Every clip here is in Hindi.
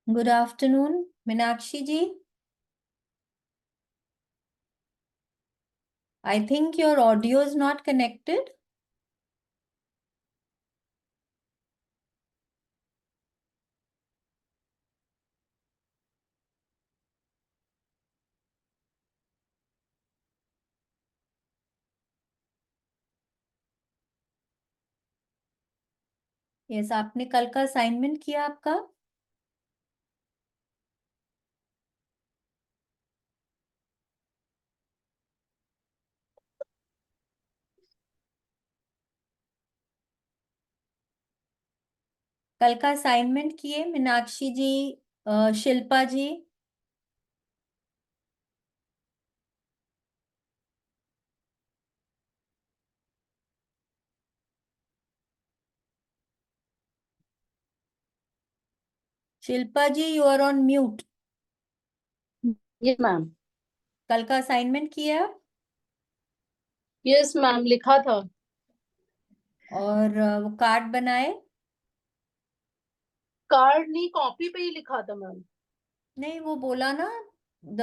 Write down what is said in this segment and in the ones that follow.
Good afternoon, Meenakshi ji. I think your audio is not connected. Yes, आपने कल का असाइनमेंट किया आपका? कल का असाइनमेंट किए Meenakshi ji, Shilpa ji? Shilpa ji, you are on mute. Yes ma'am. कल का असाइनमेंट किया यस मैम, लिखा था। और वो कार्ड बनाए? कार्ड नहीं, कॉपी पे ही लिखा था मैम। नहीं, वो बोला ना, द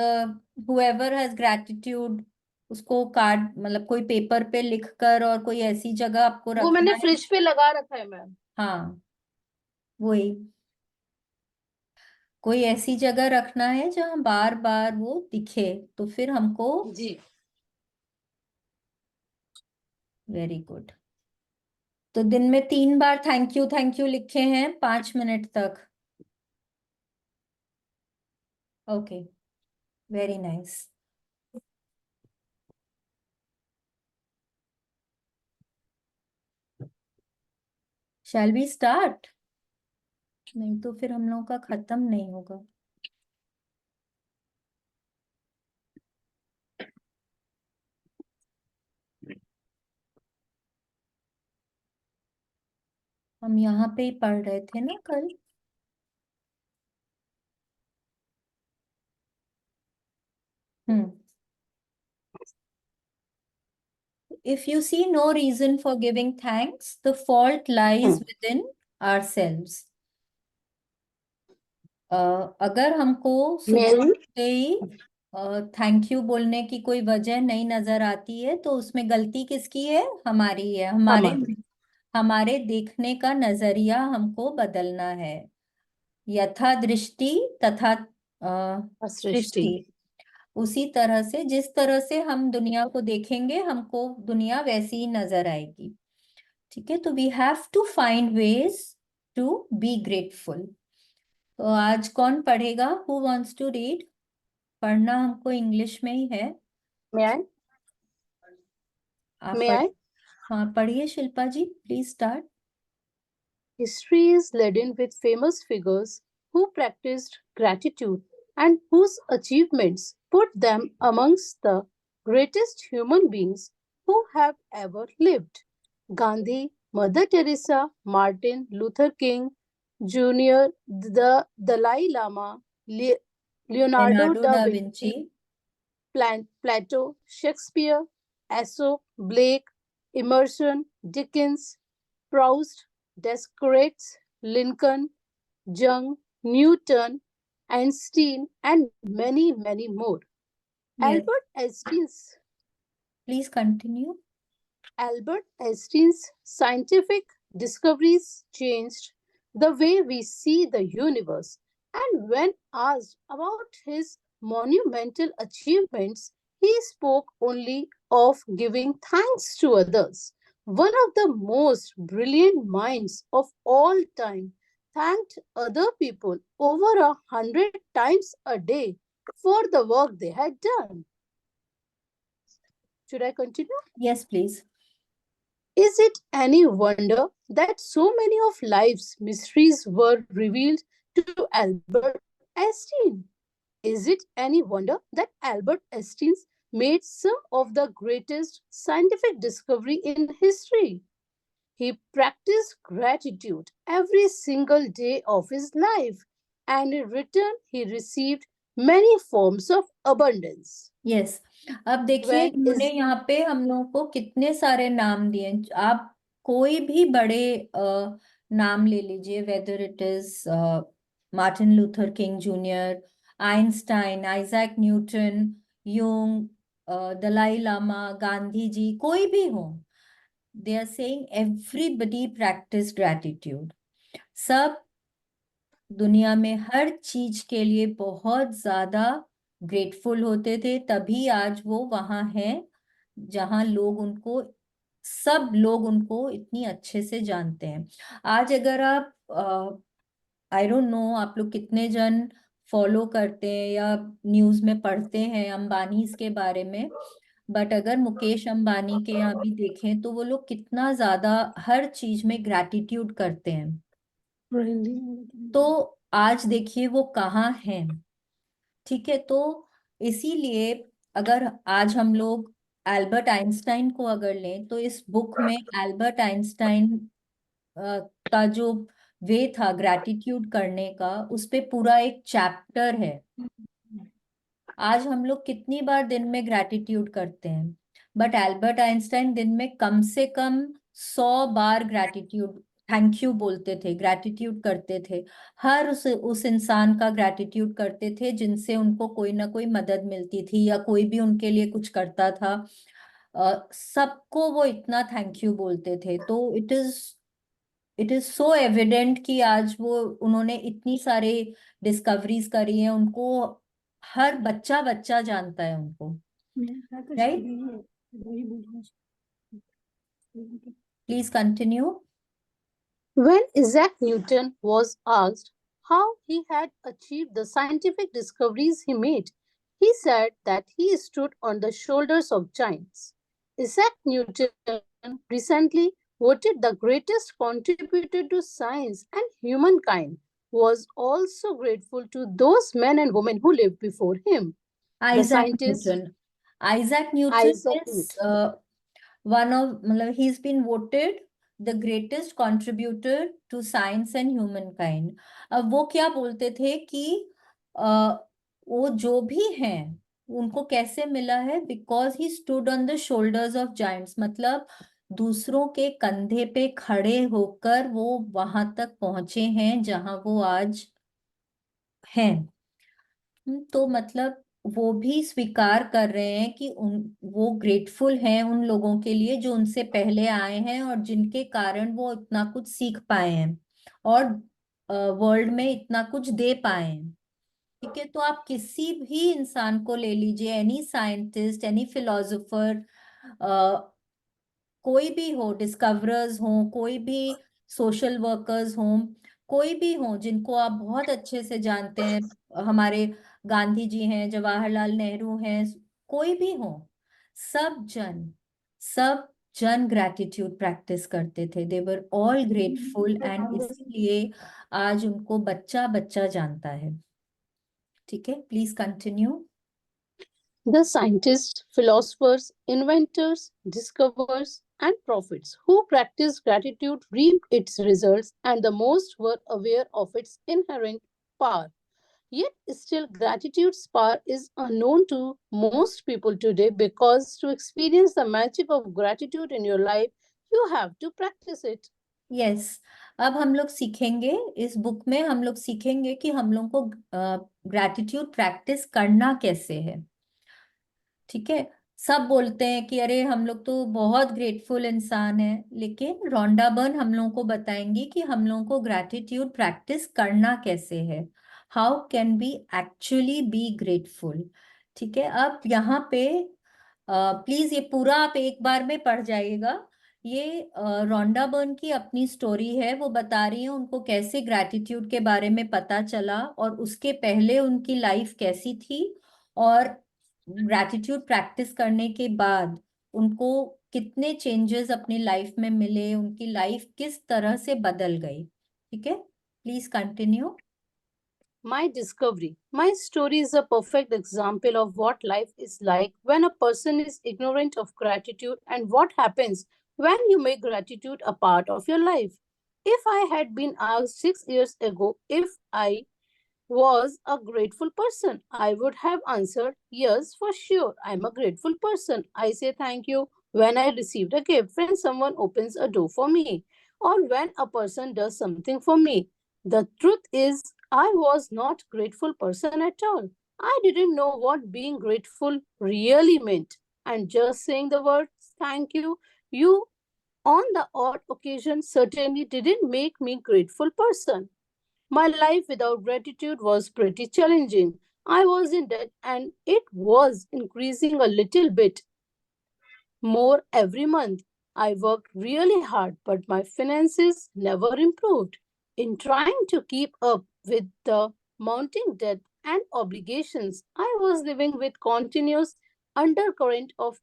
whoever has gratitude, उसको कार्ड मतलब कोई पेपर पे लिख कर और कोई ऐसी जगह आपको वो रखना मैंने है। फ्रिज पे लगा रखा है मैम। हाँ, वही, कोई ऐसी जगह रखना है जहां बार बार वो दिखे, तो फिर हमको। जी। Very good. तो दिन में 3 बार थैंक यू लिखे हैं 5 मिनट तक। Okay, very nice. Shall we start? नहीं तो फिर हम लोगों का खत्म नहीं होगा। हम यहाँ पे ही पढ़ रहे थे ना कल। हम्म। If you see no reason for giving thanks, the fault lies within ourselves. अगर हमको सुबह मेरी उठते ही थैंक यू बोलने की कोई वजह नहीं नजर आती है, तो उसमें गलती किसकी है? हमारी है। हमारे हमारी हमारे देखने का नजरिया हमको बदलना है। यथा दृष्टि तथा सृष्टि। सृष्टि। उसी तरह से, जिस तरह से हम दुनिया को देखेंगे, हमको दुनिया वैसी ही नजर आएगी। ठीक है, तो we have to find ways to be grateful. तो आज कौन पढ़ेगा? Who wants to read? पढ़ना हमको इंग्लिश में ही है। मे आई आप मे पढ़। आई हाँ, पढ़िए Shilpa ji, please start. History is laden with famous figures who practiced gratitude and whose achievements put them amongst the greatest human beings who have ever lived. Gandhi, Mother Teresa, Martin Luther King Jr., the Dalai Lama, Leonardo Leonardo da da Vinci. Vinci, Plato, Shakespeare, Aesop, Blake, Emerson, Dickens, Proust, Descartes, Lincoln, Jung, Newton, Einstein, and many, many more. Yes, Albert Einstein's please continue. Albert Einstein's scientific discoveries changed the way we see the universe. And when asked about his monumental achievements, he spoke only of giving thanks to others. One of the most brilliant minds of all time thanked other people over 100 times a day for the work they had done. Should I continue? Yes please. Is it any wonder that so many of life's mysteries were revealed to Albert Einstein? Is it any wonder that Albert Einstein made some of the greatest scientific discovery in history? He practiced gratitude every single day of his life, and in return he received many forms of abundance. Yes, अब देखिए When इन्होंने is यहाँ पे हम लोगों को कितने सारे नाम दिए। आप कोई भी बड़े नाम ले लीजिए, whether it is Martin Luther King Jr., Einstein, Isaac Newton, Jung, Dalai Lama, Gandhi ji, कोई भी हो, they are saying everybody practice gratitude. सब दुनिया में हर चीज के लिए बहुत ज्यादा ग्रेटफुल होते थे, तभी आज वो वहां हैं जहां सब लोग उनको इतनी अच्छे से जानते हैं। आज अगर आप आई डोंट नो आप लोग कितने जन फॉलो करते हैं या न्यूज में पढ़ते हैं अंबानी के बारे में, बट अगर मुकेश अंबानी के यहाँ भी देखें तो वो लोग कितना ज्यादा हर चीज में ग्रैटिट्यूड करते हैं। तो आज देखिए वो कहाँ हैं। ठीक है, तो इसीलिए अगर आज हम लोग एल्बर्ट आइंस्टाइन को अगर लें तो इस बुक में एल्बर्ट आइंस्टाइन का जो वे था ग्रैटिट्यूड करने का, उस पे पूरा एक चैप्टर है। आज हम लोग कितनी बार दिन में ग्रैटिट्यूड करते हैं, बट एल्बर्ट आइंस्टाइन दिन में कम से कम 100 बार ग्रैटिट्यूड थैंक यू बोलते थे, ग्रैटिट्यूड करते थे। हर उस इंसान का ग्रैटिट्यूड करते थे जिनसे उनको कोई ना कोई मदद मिलती थी या कोई भी उनके लिए कुछ करता था। सबको वो इतना थैंक यू बोलते थे। तो इट इज सो एविडेंट कि आज वो उन्होंने इतनी सारे डिस्कवरीज करी हैं, उनको हर बच्चा बच्चा जानता है उनको, right? Please continue. When Isaac Newton was asked how he had achieved the scientific discoveries he made, he said that he stood on the shoulders of giants. Isaac Newton recently voted the greatest contributor to science, and humankind was also grateful to those men and women who lived before him. The Isaac scientist Newton, Isaac Newton Isaac is Newton. one of मतलब he's been voted the greatest contributor to science and humankind। अब वो क्या बोलते थे कि वो जो भी हैं उनको कैसे मिला है, because he stood on the shoulders of giants, मतलब दूसरों के कंधे पे खड़े होकर वो वहां तक पहुंचे हैं जहां वो आज हैं। तो मतलब वो भी स्वीकार कर रहे हैं कि वो ग्रेटफुल हैं उन लोगों के लिए जो उनसे पहले आए हैं और जिनके कारण वो इतना कुछ सीख पाए हैं और वर्ल्ड में इतना कुछ दे पाए हैं। ठीक है, तो आप किसी भी इंसान को ले लीजिए, एनी साइंटिस्ट, एनी फिलोसोफर, कोई भी हो, डिस्कवरर्स हो, कोई भी सोशल वर्कर्स हो, कोई भी हो जिनको आप बहुत अच्छे से जानते हैं, हमारे गांधी जी हैं, जवाहरलाल नेहरू हैं, कोई भी हो, सब जन सब जन ग्रैटिट्यूड प्रैक्टिस करते थे। दे वर ऑल ग्रेटफुल एंड इसीलिए आज उनको बच्चा बच्चा जानता है। ठीक है, please continue. The scientists, philosophers, inventors, discoverers, and prophets who practiced gratitude reaped its results, and the most were aware of its inherent power. Yet, still, gratitude's power is unknown to most people today because to experience the magic of gratitude in your life, you have to practice it. Yes, अब हम लोग सीखेंगे, इस बुक में हम लोग सीखेंगे कि हम लोग को ग्रैटिट्यूड प्रैक्टिस करना कैसे है। ठीक है, सब बोलते हैं कि अरे हम लोग तो बहुत ग्रेटफुल इंसान हैं, लेकिन रोंडा बर्न हम लोगों को बताएंगी कि हम लोगों को ग्रैटिट्यूड प्रैक्टिस करना कैसे है। How can be actually be grateful. ठीक है, अब यहाँ पे प्लीज ये पूरा आप एक बार में पढ़ जाइएगा। ये रोंडा बर्न की अपनी स्टोरी है, वो बता रही है उनको कैसे ग्रैटिट्यूड के बारे में पता चला और उसके पहले उनकी लाइफ कैसी थी, और ग्रैटिट्यूड प्रैक्टिस करने के बाद उनको कितने चेंजेस अपनी लाइफ में मिले, उनकी लाइफ किस तरह से बदल गई। ठीक है, please continue. My discovery. My story is a perfect example of what life is like when a person is ignorant of gratitude and what happens when you make gratitude a part of your life. If I had been asked 6 years ago if I was a grateful person, I would have answered yes, for sure. I'm a grateful person. I say thank you when I received a gift, when someone opens a door for me, or when a person does something for me. The truth is, I was not grateful person at all. I didn't know what being grateful really meant. And just saying the words thank you on the odd occasion certainly didn't make me grateful person. My life without gratitude was pretty challenging. I was in debt and it was increasing a little bit more every month. I worked really hard, but my finances never improved. In trying to keep up with the mounting debt and obligations, I was living with continuous undercurrent of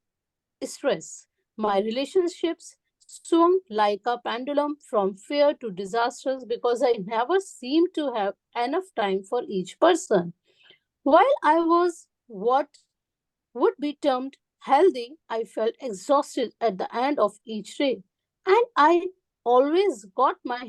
stress. My relationships swung like a pendulum from fear to disasters because I never seemed to have enough time for each person. While I was what would be termed healthy, I felt exhausted at the end of each day. And I always got my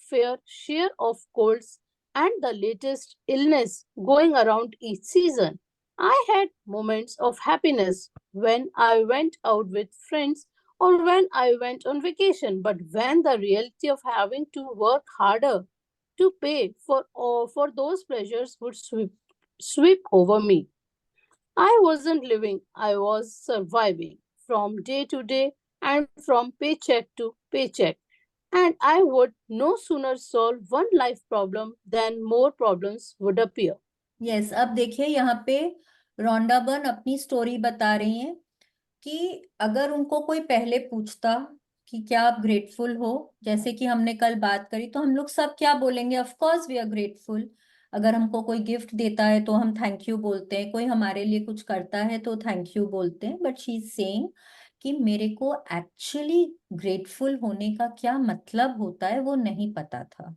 fair share of colds and the latest illness going around each season. I had moments of happiness when I went out with friends or when I went on vacation, but when the reality of having to work harder to pay for those pleasures would sweep over me. I wasn't living, I was surviving from day to day and from paycheck to paycheck. And I would no sooner solve one life problem than more problems would appear. Yes, अब देखिए यहाँ पे रोंडा बर्न अपनी स्टोरी बता रही हैं कि अगर उनको कोई पहले पूछता कि क्या आप ग्रेटफुल हो, जैसे कि हमने कल बात करी, तो हम लोग सब क्या बोलेंगे? Of course we are grateful. अगर हमको कोई गिफ्ट देता है तो हम थैंक यू बोलते हैं, कोई हमारे लिए कुछ करता है तो थैंक यू बोलते हैं। बट शी इज सेइंग कि मेरे को एक्चुअली ग्रेटफुल होने का क्या मतलब होता है वो नहीं पता था।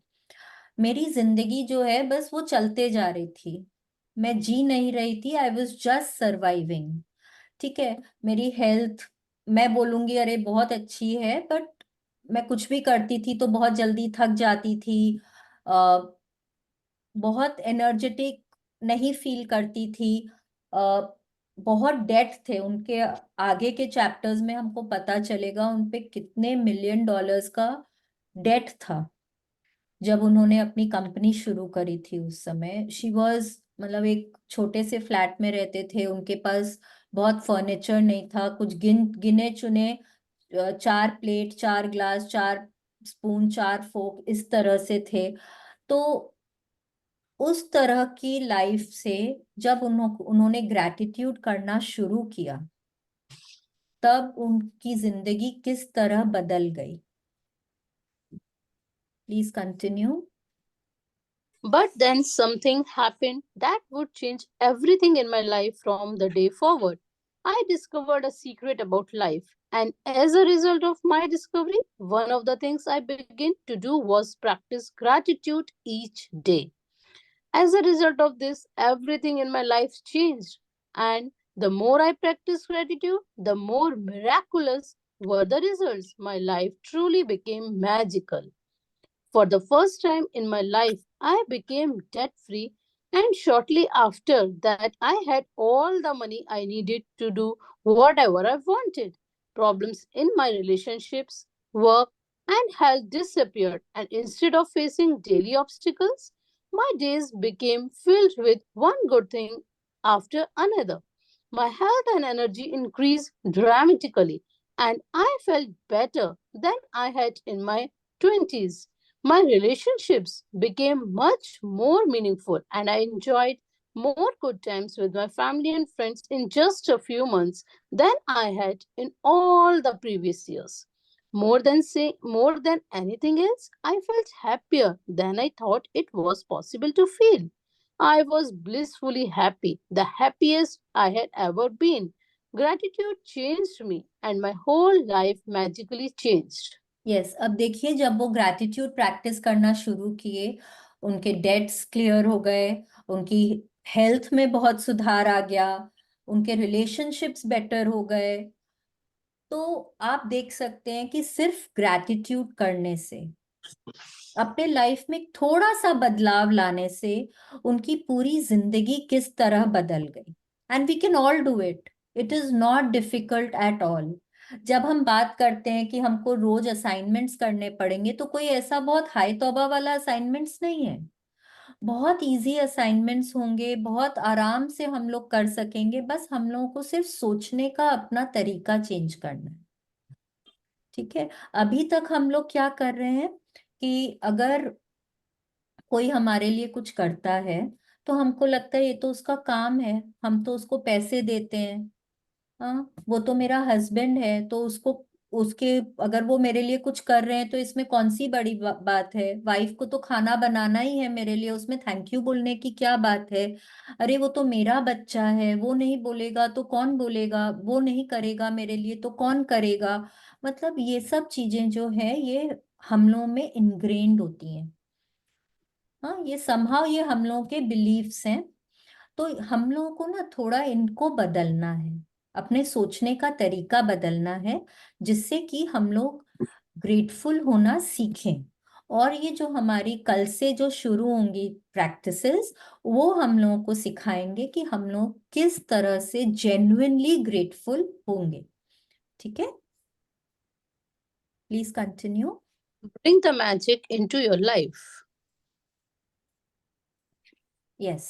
मेरी जिंदगी जो है बस वो चलते जा रही थी, मैं जी नहीं रही थी। I was just surviving. ठीक है, मेरी हेल्थ मैं बोलूंगी अरे बहुत अच्छी है, बट मैं कुछ भी करती थी तो बहुत जल्दी थक जाती थी। आ, बहुत एनर्जेटिक नहीं फील करती थी। आ, बहुत डेट थे उनके। आगे के चैप्टर्स में हमको पता चलेगा उन पे कितने मिलियन डॉलर्स का डेट था जब उन्होंने अपनी कंपनी शुरू करी थी। उस समय शी वॉज, मतलब एक छोटे से फ्लैट में रहते थे, उनके पास बहुत फर्नीचर नहीं था, कुछ गिने चुने चार प्लेट, चार ग्लास, चार स्पून, चार फोक इस तरह से थे। तो उस तरह की लाइफ से जब उन्होंने ग्रैटिट्यूड करना शुरू किया, तब उनकी जिंदगी किस तरह बदल गई। Please continue. But then something happened that would change everything in my life from the day forward. I discovered a secret about life, and as a result of my discovery, one of the things I began to do was practice gratitude each day. As a result of this, everything in my life changed. And the more I practiced gratitude, the more miraculous were the results. My life truly became magical. For the first time in my life, I became debt free, and shortly after that, I had all the money I needed to do whatever I wanted. Problems in my relationships, work, and health disappeared, and instead of facing daily obstacles, my days became filled with one good thing after another. My health and energy increased dramatically, and I felt better than I had in my 20s. My relationships became much more meaningful, and I enjoyed more good times with my family and friends in just a few months than I had in all the previous years. More than anything else, I felt happier than I thought it was possible to feel. I was blissfully happy, the happiest I had ever been. Gratitude changed me, and my whole life magically changed. Yes, अब देखिए जब वो ग्रैटिट्यूड प्रैक्टिस करना शुरू किए, उनके डेट्स क्लियर हो गए, उनकी हेल्थ में बहुत सुधार आ गया, उनके रिलेशनशिप्स बेटर हो गए। तो आप देख सकते हैं कि सिर्फ ग्रैटिट्यूड करने से, अपने लाइफ में थोड़ा सा बदलाव लाने से उनकी पूरी जिंदगी किस तरह बदल गई। And we can all do it. It is not difficult at all. जब हम बात करते हैं कि हमको रोज असाइनमेंट्स करने पड़ेंगे, तो कोई ऐसा बहुत हाई तौबा वाला असाइनमेंट्स नहीं है। बहुत इजी असाइनमेंट्स होंगे, बहुत आराम से हम लोग कर सकेंगे। बस हम लोगों को सिर्फ सोचने का अपना तरीका चेंज करना है। ठीक है। अभी तक हम लोग क्या कर रहे हैं कि अगर कोई हमारे लिए कुछ करता है तो हमको लगता है ये तो उसका काम है, हम तो उसको पैसे देते हैं। हाँ, वो तो मेरा हस्बैंड है, तो उसको, उसके, अगर वो मेरे लिए कुछ कर रहे हैं तो इसमें कौन सी बड़ी बात है। वाइफ को तो खाना बनाना ही है मेरे लिए, उसमें थैंक यू बोलने की क्या बात है। अरे वो तो मेरा बच्चा है, वो नहीं बोलेगा तो कौन बोलेगा, वो नहीं करेगा मेरे लिए तो कौन करेगा। मतलब ये सब चीजें जो है ये हम लोगों में इनग्रेन्ड होती हैं। हाँ, ये समहाउ ये हम लोगों के बिलीव्स हैं। तो हम लोगों को ना थोड़ा इनको बदलना है, अपने सोचने का तरीका बदलना है, जिससे कि हम लोग ग्रेटफुल होना सीखें। और ये जो हमारी कल से जो शुरू होंगी प्रैक्टिसेस, वो हम लोगों को सिखाएंगे कि हम लोग किस तरह से जेन्युइनली ग्रेटफुल होंगे। ठीक है, please continue. Bring the magic into your life. Yes.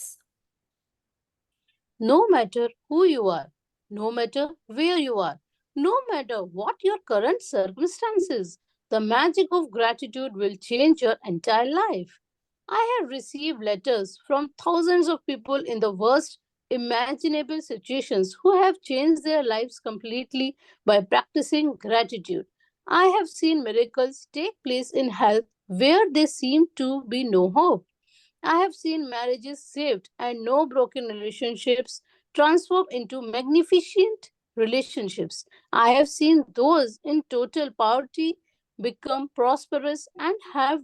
No matter who you are, no matter where you are, no matter what your current circumstances, the magic of gratitude will change your entire life. I have received letters from thousands of people in the worst imaginable situations who have changed their lives completely by practicing gratitude. I have seen miracles take place in health where there seemed to be no hope. I have seen marriages saved and no broken relationships transformed into magnificent relationships. I have seen those in total poverty become prosperous and have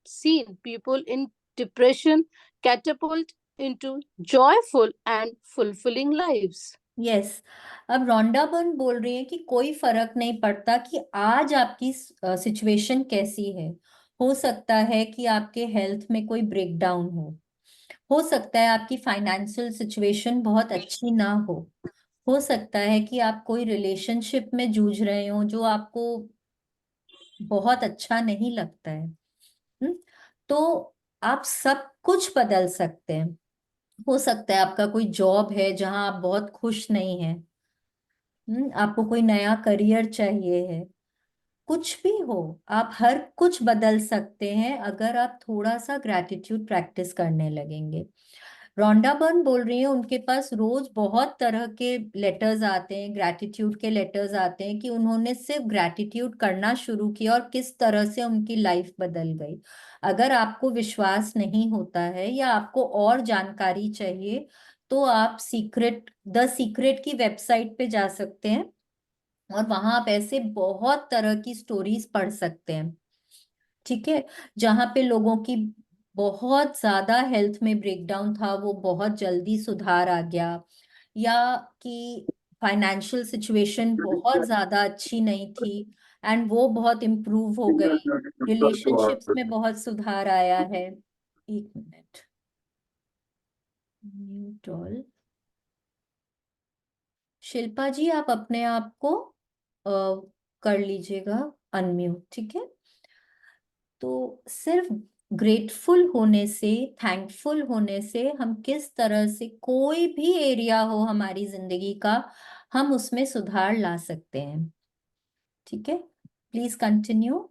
seen people in depression catapult into joyful and fulfilling lives. Yes. अब रोंडा बर्न बोल रही है कि कोई फर्क नहीं पड़ता कि आज आपकी सिचुएशन कैसी है। हो सकता है कि आपके हेल्थ में कोई ब्रेकडाउन हो सकता है आपकी फाइनेंशियल सिचुएशन बहुत अच्छी ना हो सकता है कि आप कोई रिलेशनशिप में जूझ रहे हो जो आपको बहुत अच्छा नहीं लगता है। हम्म, तो आप सब कुछ बदल सकते हैं। हो सकता है आपका कोई जॉब है जहां आप बहुत खुश नहीं हैं। आपको कोई नया करियर चाहिए है। कुछ भी हो, आप हर कुछ बदल सकते हैं अगर आप थोड़ा सा ग्रैटिट्यूड प्रैक्टिस करने लगेंगे। रोंडा बर्न बोल रही है उनके पास रोज बहुत तरह के लेटर्स आते हैं, ग्रैटिट्यूड के लेटर्स आते हैं कि उन्होंने सिर्फ ग्रैटिट्यूड करना शुरू किया और किस तरह से उनकी लाइफ बदल गई। अगर आपको विश्वास नहीं होता है या आपको और जानकारी चाहिए, तो आप द सीक्रेट की वेबसाइट पे जा सकते हैं और वहां आप ऐसे बहुत तरह की स्टोरीज पढ़ सकते हैं। ठीक है। जहाँ पे लोगों की बहुत ज्यादा हेल्थ में ब्रेकडाउन था, वो बहुत जल्दी सुधार आ गया। या कि फाइनेंशियल सिचुएशन बहुत ज्यादा अच्छी नहीं थी एंड वो बहुत इम्प्रूव हो गई। रिलेशनशिप्स में बहुत सुधार आया है। एक मिनट, म्यूट ऑल। शिल्पा जी, आप अपने आप को कर लीजिएगा अनम्यूट। ठीक है। तो सिर्फ ग्रेटफुल होने से, थैंकफुल होने से हम किस तरह से कोई भी एरिया हो हमारी जिंदगी का, हम उसमें सुधार ला सकते हैं। ठीक है, please continue.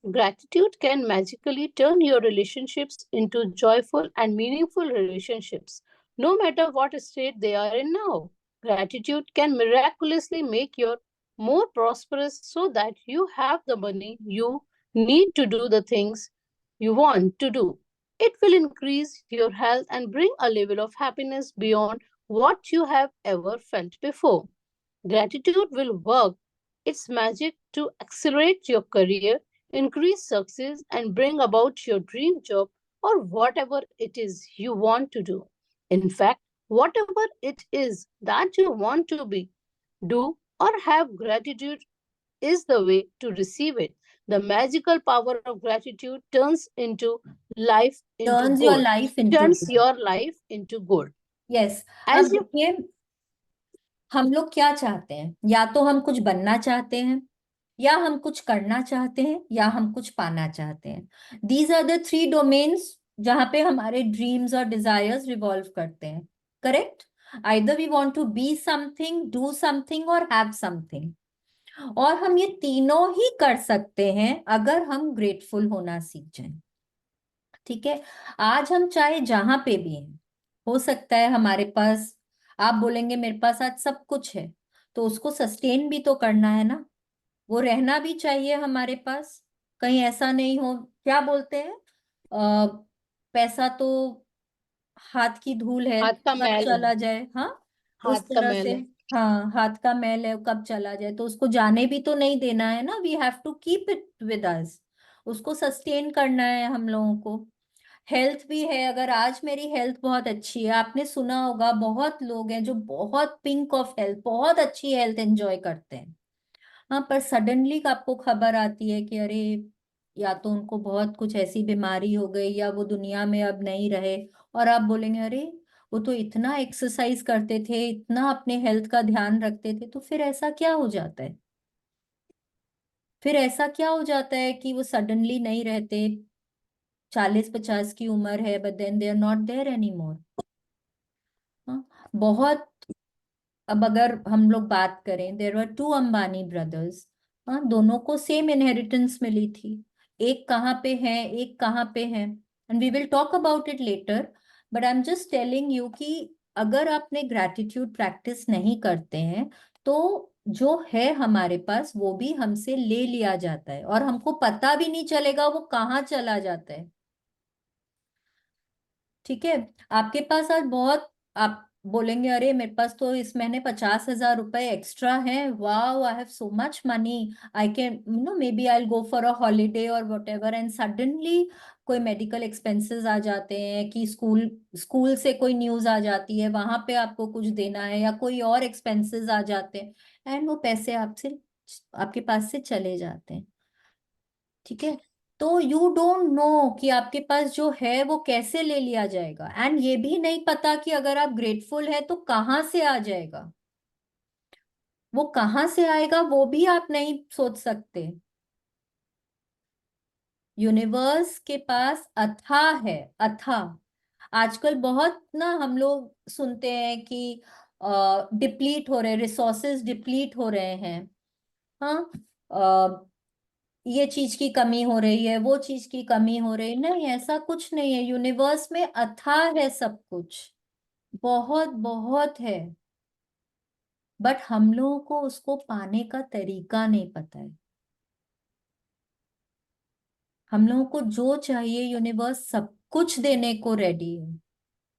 Gratitude can magically turn your relationships into joyful and meaningful relationships, no matter what state they are in now. Gratitude can miraculously make you more prosperous so that you have the money you need to do the things you want to do. It will increase your health and bring a level of happiness beyond what you have ever felt before. Gratitude will work its magic to accelerate your career, increase success, and bring about your dream job or whatever it is you want to do. In fact, whatever it is that you want to be, do, or have, gratitude is the way to receive it. The magical power of gratitude life into turns your gold. Life into. Turns your life into gold. Yes. अब As you देखिए, हम लोग क्या चाहते हैं, या तो हम कुछ बनना चाहते हैं, या हम कुछ करना चाहते हैं, या हम कुछ पाना चाहते हैं। These are the three domains जहां पे हमारे ड्रीम्स और डिजायर्स रिवॉल्व करते हैं। Correct? Either we want to be something, do something और हैव समथिंग। और हम ये तीनों ही कर सकते हैं अगर हम ग्रेटफुल होना सीख जाएं। ठीक है? आज हम चाहे जहां पे भी हैं, हो सकता है हमारे पास, आप बोलेंगे मेरे पास आज सब कुछ है, तो उसको सस्टेन भी तो करना है ना, वो रहना भी चाहिए हमारे पास। कहीं ऐसा नहीं हो, क्या बोलते हैं, पैसा तो हाथ की धूल है, हाथ का कब मैल है। चला जाए। हाँ, हाथ उस का तरह से। मैल है। हाँ, हाथ का मैल है, कब चला जाए, तो उसको जाने भी तो नहीं देना है ना। We have to keep it with us, उसको सस्टेन करना है हम लोगों को। हेल्थ भी है, अगर आज मेरी हेल्थ बहुत अच्छी है, आपने सुना होगा बहुत लोग हैं जो बहुत पिंक ऑफ हेल्थ, बहुत अच्छी हेल्थ एंजॉय करते हैं। हाँ, पर सडनली आपको खबर आती है कि अरे, या तो उनको बहुत कुछ ऐसी बीमारी हो गई, या वो दुनिया में अब नहीं रहे। और आप बोलेंगे अरे, वो तो इतना एक्सरसाइज करते थे, इतना अपने हेल्थ का ध्यान रखते थे, तो फिर ऐसा क्या हो जाता है? फिर ऐसा क्या हो जाता है कि वो सडनली नहीं रहते, 40-50 की उम्र है, but then they are not there any more. बहुत। अब अगर हम लोग बात करें, there were two Ambani brothers. हाँ, दोनों को सेम इनहेरिटेंस मिली थी। एक कहाँ पे है, एक कहाँ पे है, and we will talk about it later. But I am just telling you कि अगर आपने ग्रैटिट्यूड प्रैक्टिस नहीं करते हैं, तो जो है हमारे पास वो भी हमसे ले लिया जाता है, और हमको पता भी नहीं चलेगा वो कहाँ चला जाता है। ठीक है? आपके पास आज बहुत, आप बोलेंगे अरे मेरे पास तो इस महीने 50,000 रुपए एक्स्ट्रा है, wow I have so much money, I can maybe I go for a holiday और वट एवर। एंड सडनली कोई मेडिकल एक्सपेंसेस आ जाते हैं, कि स्कूल स्कूल से कोई न्यूज आ जाती है, वहां पे आपको कुछ देना है, या कोई और एक्सपेंसेस आ जाते हैं, एंड वो पैसे आपसे, आपके पास से चले जाते हैं। ठीक है? तो यू डोंट नो कि आपके पास जो है वो कैसे ले लिया जाएगा, एंड ये भी नहीं पता कि अगर आप ग्रेटफुल है तो कहाँ से आ जाएगा, वो कहाँ से आएगा वो भी आप नहीं सोच सकते। यूनिवर्स के पास अथाह है, अथाह। आजकल बहुत ना हम लोग सुनते हैं कि डिप्लीट हो रहे, रिसोर्सेज डिप्लीट हो रहे हैं। हाँ, ये चीज की कमी हो रही है, वो चीज की कमी हो रही है, नहीं, ऐसा कुछ नहीं है। यूनिवर्स में अथाह है सब कुछ, बहुत बहुत है। बट हम लोगों को उसको पाने का तरीका नहीं पता है। हम लोगों को जो चाहिए, यूनिवर्स सब कुछ देने को रेडी है,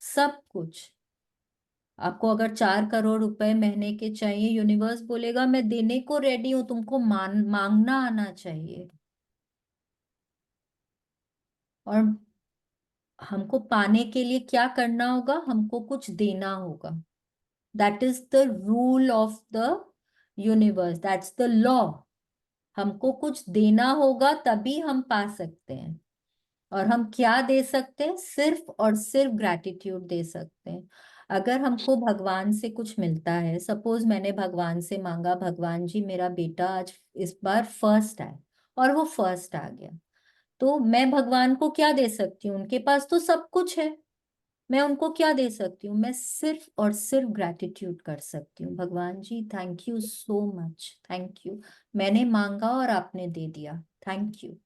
सब कुछ। आपको अगर 4 करोड़ रुपए महीने के चाहिए, यूनिवर्स बोलेगा मैं देने को रेडी हूं, तुमको मांगना आना चाहिए। और हमको पाने के लिए क्या करना होगा, हमको कुछ देना होगा। That is the rule of the universe, that's the law. हमको कुछ देना होगा तभी हम पा सकते हैं। और हम क्या दे सकते हैं? सिर्फ और सिर्फ ग्रैटिट्यूड दे सकते हैं। अगर हमको भगवान से कुछ मिलता है, सपोज मैंने भगवान से मांगा, भगवान जी मेरा बेटा आज इस बार फर्स्ट आए, और वो फर्स्ट आ गया, तो मैं भगवान को क्या दे सकती हूँ? उनके पास तो सब कुछ है, मैं उनको क्या दे सकती हूँ? मैं सिर्फ और सिर्फ ग्रैटिट्यूड कर सकती हूँ, भगवान जी thank you so much, thank you, मैंने मांगा और आपने दे दिया, थैंक यू।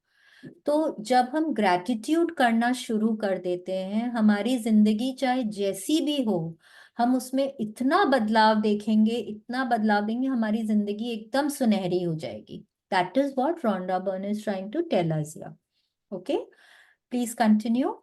तो जब हम ग्रैटिट्यूड करना शुरू कर देते हैं, हमारी जिंदगी चाहे जैसी भी हो, हम उसमें इतना बदलाव देखेंगे, इतना बदलाव देंगे, हमारी जिंदगी एकदम सुनहरी हो जाएगी। That is what Rhonda Byrne is trying to tell us here. Okay, please continue.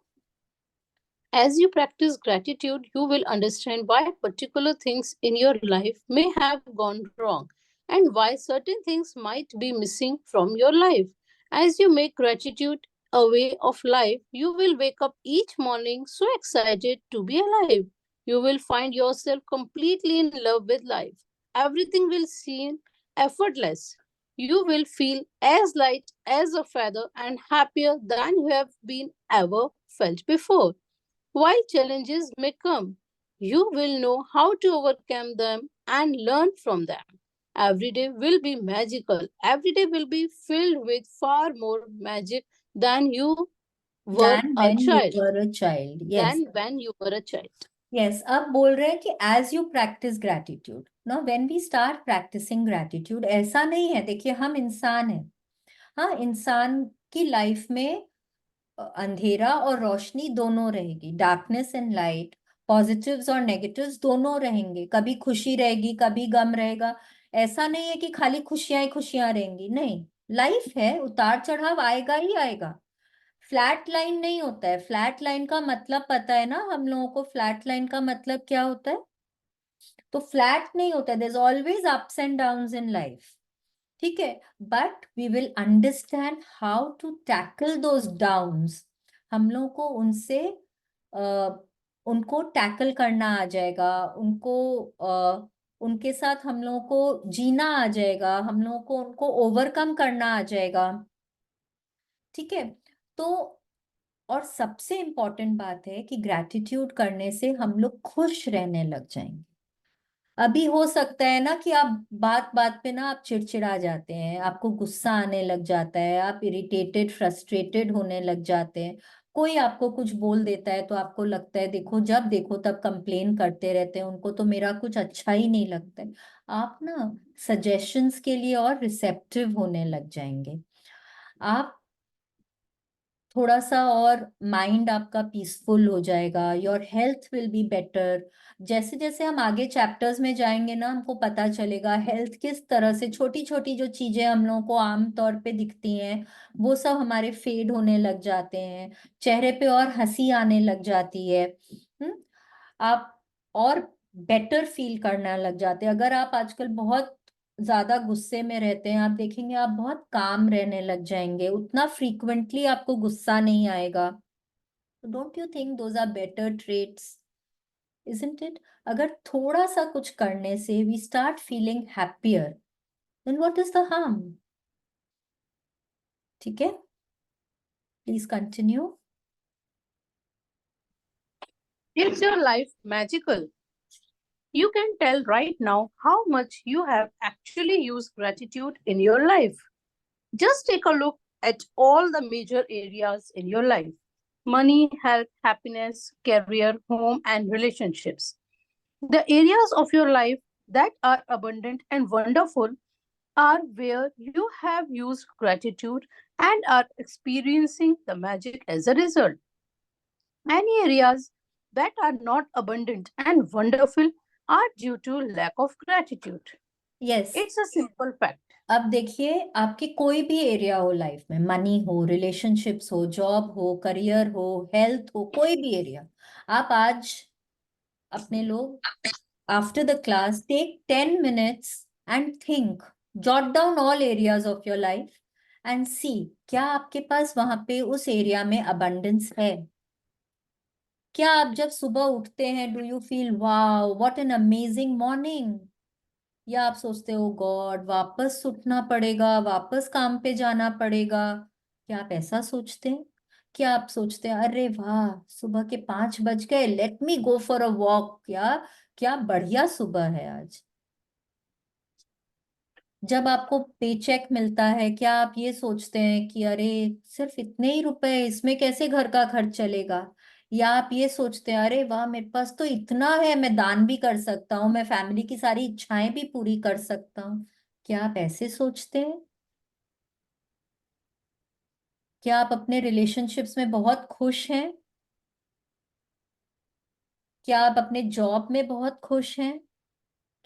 As you practice gratitude, you will understand why particular things in your life may have gone wrong and why certain things might be missing from your life. As you make gratitude a way of life, you will wake up each morning so excited to be alive. You will find yourself completely in love with life. Everything will seem effortless. You will feel as light as a feather and happier than you have been ever felt before. While challenges may come, You will know how to overcome them and learn from them. Every day will be magical. Every day will be filled with far more magic than you were Than a when you child. were a child. Yes. Than when you were a child. Yes, अब बोल रहे हैं कि as you practise gratitude, no when we start practising gratitude, ऐसा नहीं है, देखिए हम इंसान हैं। हाँ, इंसान की लाइफ में अंधेरा और रोशनी दोनों रहेगी, डार्कनेस एंड लाइट, पॉजिटिव्स और नेगेटिव्स दोनों रहेंगे, कभी खुशी रहेगी कभी गम रहेगा। ऐसा नहीं है कि खाली खुशियां ही खुशियां रहेंगी, नहीं, लाइफ है, उतार चढ़ाव आएगा ही आएगा। फ्लैट लाइन नहीं होता है। फ्लैट लाइन का मतलब पता है ना हम लोगों को, फ्लैट लाइन का मतलब क्या होता है? तो फ्लैट नहीं होता है, there is always ups and downs in life, ठीक है। But we will understand how to tackle those downs. हम लोगों को उनसे उनको टैकल करना आ जाएगा, उनको उनके साथ हम लोगों को जीना आ जाएगा, हम लोगों को उनको ओवरकम करना आ जाएगा, ठीक है। तो और सबसे इम्पोर्टेंट बात है कि ग्रैटिट्यूड करने से हम लोग खुश रहने लग जाएंगे। अभी हो सकता है ना कि आप बात बात पे ना आप चिड़चिड़ा जाते हैं, आपको गुस्सा आने लग जाता है, आप इरिटेटेड फ्रस्ट्रेटेड होने लग जाते हैं, कोई आपको कुछ बोल देता है तो आपको लगता है देखो जब देखो तब कंप्लेन करते रहते हैं, उनको तो मेरा कुछ अच्छा ही नहीं लगता है। आप ना सजेशंस के लिए और रिसेप्टिव होने लग जाएंगे, आप थोड़ा सा और माइंड आपका पीसफुल हो जाएगा, your health will be better. जैसे जैसे हम आगे चैप्टर्स में जाएंगे ना हमको पता चलेगा हेल्थ किस तरह से, छोटी छोटी जो चीजें हम लोगों को आम तौर पे दिखती हैं वो सब हमारे फेड होने लग जाते हैं, चेहरे पे और हंसी आने लग जाती है। आप और बेटर फील करना लग जाते हैं। अगर आप आजकल बहुत ज्यादा गुस्से में रहते हैं, आप देखेंगे आप बहुत काम रहने लग जाएंगे, उतना फ्रीक्वेंटली आपको गुस्सा नहीं आएगा। Don't you think those are better traits, isn't it? अगर थोड़ा सा कुछ करने से we start feeling happier, then what is the harm? ठीक है, please continue. Is your life magical? You can tell right now how much you have actually used gratitude in your life. Just take a look at all the major areas in your life: money, health, happiness, career, home, and relationships. The areas of your life that are abundant and wonderful are where you have used gratitude and are experiencing the magic as a result. Many areas that are not abundant and wonderful are due to lack of gratitude. Yes, It's a simple fact. अब देखिए आपके कोई भी एरिया हो लाइफ में, मनी हो, रिलेशनशिप्स हो, जॉब हो, करियर हो, हेल्थ हो, कोई भी एरिया, आप आज अपने लोग after the class take 10 minutes and think, jot down all areas of your life and see क्या आपके पास वहां पे उस एरिया में अबंडेंस है। क्या आप जब सुबह उठते हैं do you feel wow what an amazing morning, या आप सोचते हो गॉड वापस उठना पड़ेगा, वापस काम पे जाना पड़ेगा? क्या आप ऐसा सोचते हैं? क्या आप सोचते हैं अरे वाह सुबह के 5 बज गए, let me go for a walk, क्या क्या बढ़िया सुबह है आज? जब आपको पेचेक मिलता है क्या आप ये सोचते हैं कि अरे सिर्फ इतने ही रुपए, इसमें कैसे घर का खर्च चलेगा? या आप ये सोचते हैं अरे वाह मेरे पास तो इतना है, मैं दान भी कर सकता हूँ, मैं फैमिली की सारी इच्छाएं भी पूरी कर सकता हूँ? क्या आप ऐसे सोचते हैं? क्या आप अपने रिलेशनशिप्स में बहुत खुश हैं? क्या आप अपने जॉब में बहुत खुश हैं?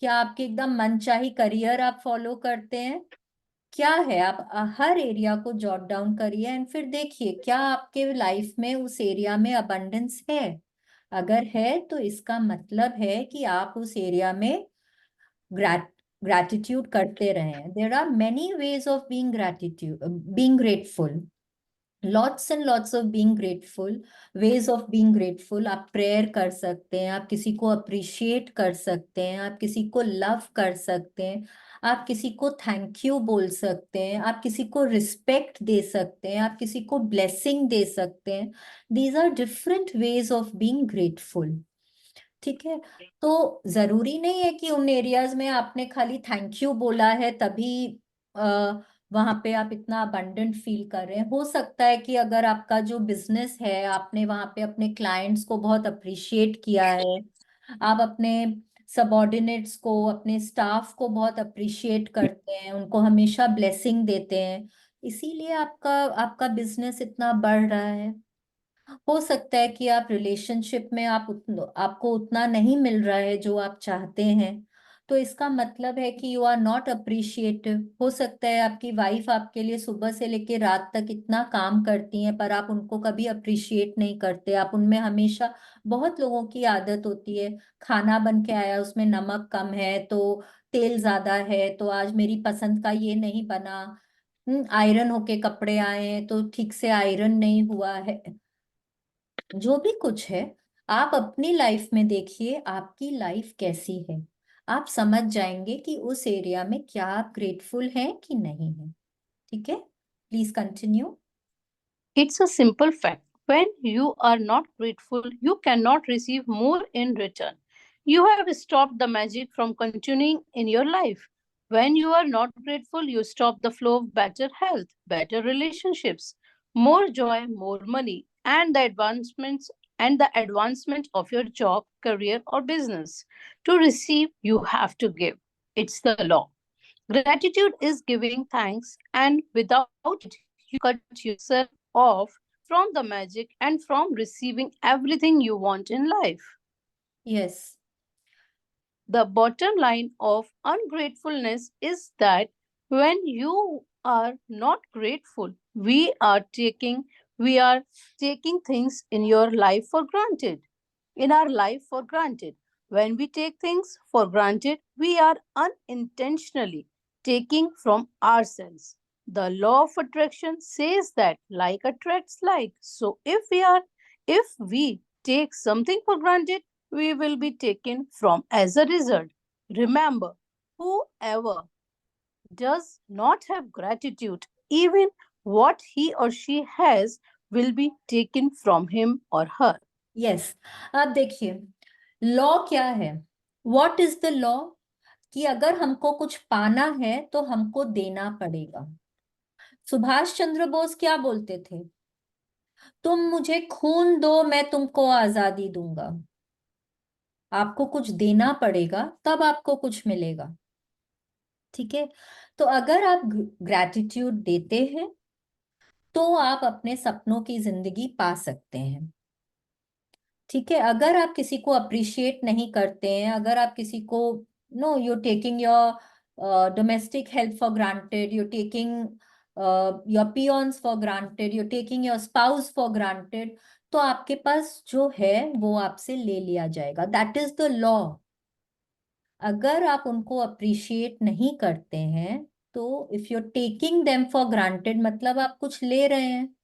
क्या आपके एकदम मनचाही करियर आप फॉलो करते हैं? क्या है, आप हर एरिया को जॉट डाउन करिए एंड फिर देखिए क्या आपके लाइफ में उस एरिया में अबंडेंस है। अगर है तो इसका मतलब है कि आप उस एरिया में ग्रैटिट्यूड करते रहे हैं। There are many ways of being gratitude, being grateful, lots and lots of being grateful, ways of being grateful. आप प्रेयर कर सकते हैं, आप किसी को अप्रिशिएट कर सकते हैं, आप किसी को लव कर सकते हैं, आप किसी को थैंक यू बोल सकते हैं, आप किसी को रिस्पेक्ट दे सकते हैं, आप किसी को ब्लेसिंग दे सकते हैं। These are different ways of being grateful. ठीक है। तो जरूरी नहीं है कि उन एरियाज में आपने खाली थैंक यू बोला है तभी वहां पे आप इतना अबंडेंट फील कर रहे हैं। हो सकता है कि अगर आपका जो बिजनेस है, आपने वहां पे अपने क्लाइंट्स को बहुत अप्रिशिएट किया है, आप अपने सबॉर्डिनेट्स को, अपने स्टाफ को बहुत अप्रिशिएट करते हैं, उनको हमेशा ब्लेसिंग देते हैं, इसीलिए आपका आपका बिजनेस इतना बढ़ रहा है। हो सकता है कि आप रिलेशनशिप में आपको उतना नहीं मिल रहा है जो आप चाहते हैं, तो इसका मतलब है कि यू आर नॉट अप्रिशिएटिव। हो सकता है आपकी वाइफ आपके लिए सुबह से लेकर रात तक इतना काम करती हैं, पर आप उनको कभी अप्रिशिएट नहीं करते। आप उनमें हमेशा, बहुत लोगों की आदत होती है, खाना बन के आया उसमें नमक कम है तो, तेल ज्यादा है तो, आज मेरी पसंद का ये नहीं बना, आयरन होके कपड़े आए हैं तो ठीक से आयरन नहीं हुआ है, जो भी कुछ है। आप अपनी लाइफ में देखिए आपकी लाइफ कैसी है, आप समझ जाएंगे कि उस एरिया में क्या आप ग्रेटफुल हैं कि नहीं है। ठीक है, please continue. It's a simple fact. When you are not grateful, you cannot receive more in return. You have stopped the magic from continuing in your life. When you are not grateful, you stop the flow of better health, better relationships, more joy, more money, and the advancement of your job, career, or business. To receive, you have to give. It's the law. Gratitude is giving thanks, and without it, you cut yourself off from the magic and from receiving everything you want in life. Yes. The bottom line of ungratefulness is that when you are not grateful, we are taking things in your life for granted. In our life for granted. When we take things for granted, we are unintentionally taking from ourselves. The law of attraction says that like attracts like. So if we take something for granted, we will be taken from as a result. Remember, whoever does not have gratitude, even what he or she has will be taken from him or her. Yes. आप देखिए, लॉ क्या है, व्हाट इज द लॉ, कि अगर हमको कुछ पाना है तो हमको देना पड़ेगा। सुभाष चंद्र बोस क्या बोलते थे, तुम मुझे खून दो मैं तुमको आजादी दूंगा। आपको कुछ देना पड़ेगा तब आपको कुछ मिलेगा। ठीक है। तो अगर आप ग्रैटिट्यूड देते हैं तो आप अपने सपनों की जिंदगी पा सकते हैं। ठीक है। अगर आप किसी को अप्रिशिएट नहीं करते हैं, अगर आप किसी को, no, you taking your domestic help for granted, you taking your peons for granted, you taking your spouse for granted, तो आपके पास जो है वो आपसे ले लिया जाएगा। That is the law. अगर आप उनको अप्रिशिएट नहीं करते हैं तो if you taking them for granted, मतलब आप कुछ ले रहे हैं।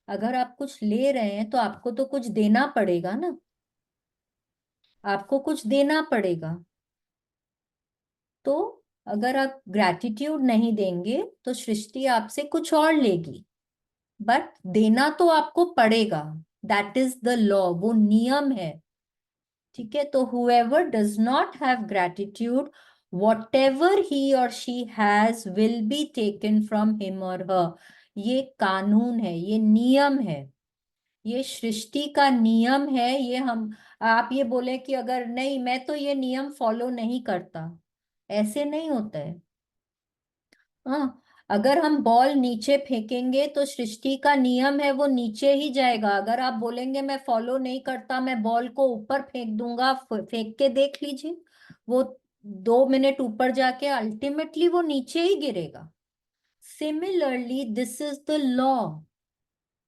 अगर आप कुछ ले रहे हैं तो आपको तो कुछ देना पड़ेगा ना, आपको कुछ देना पड़ेगा। तो अगर आप ग्रैटिट्यूड नहीं देंगे तो सृष्टि आपसे कुछ और लेगी, बट देना तो आपको पड़ेगा। दैट इज द लॉ, वो नियम है। ठीक है। तो whoever does not have gratitude, whatever he or she has will be taken from him or her। ये कानून है, ये नियम है, ये सृष्टि का नियम है। ये हम, आप ये बोले कि अगर नहीं मैं तो ये नियम फॉलो नहीं करता, ऐसे नहीं होता है। हाँ, अगर हम बॉल नीचे फेंकेंगे तो सृष्टि का नियम है वो नीचे ही जाएगा। अगर आप बोलेंगे मैं फॉलो नहीं करता, मैं बॉल को ऊपर फेंक दूंगा, फेंक के देख लीजिए, वो 2 मिनट ऊपर जाके अल्टीमेटली वो नीचे ही गिरेगा। Similarly this is the law,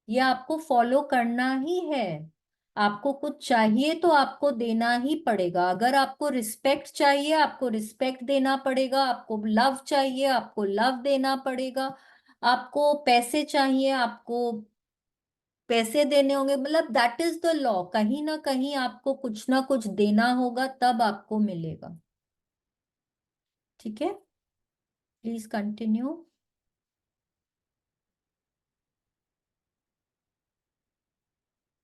ये आपको फॉलो करना ही है। आपको कुछ चाहिए तो आपको देना ही पड़ेगा। अगर आपको रिस्पेक्ट चाहिए आपको रिस्पेक्ट देना पड़ेगा, आपको लव चाहिए आपको लव देना पड़ेगा, आपको पैसे चाहिए आपको पैसे देने होंगे। मतलब दैट इज द लॉ, कहीं ना कहीं आपको कुछ ना कुछ देना होगा तब आपको मिलेगा। ठीक है, please continue.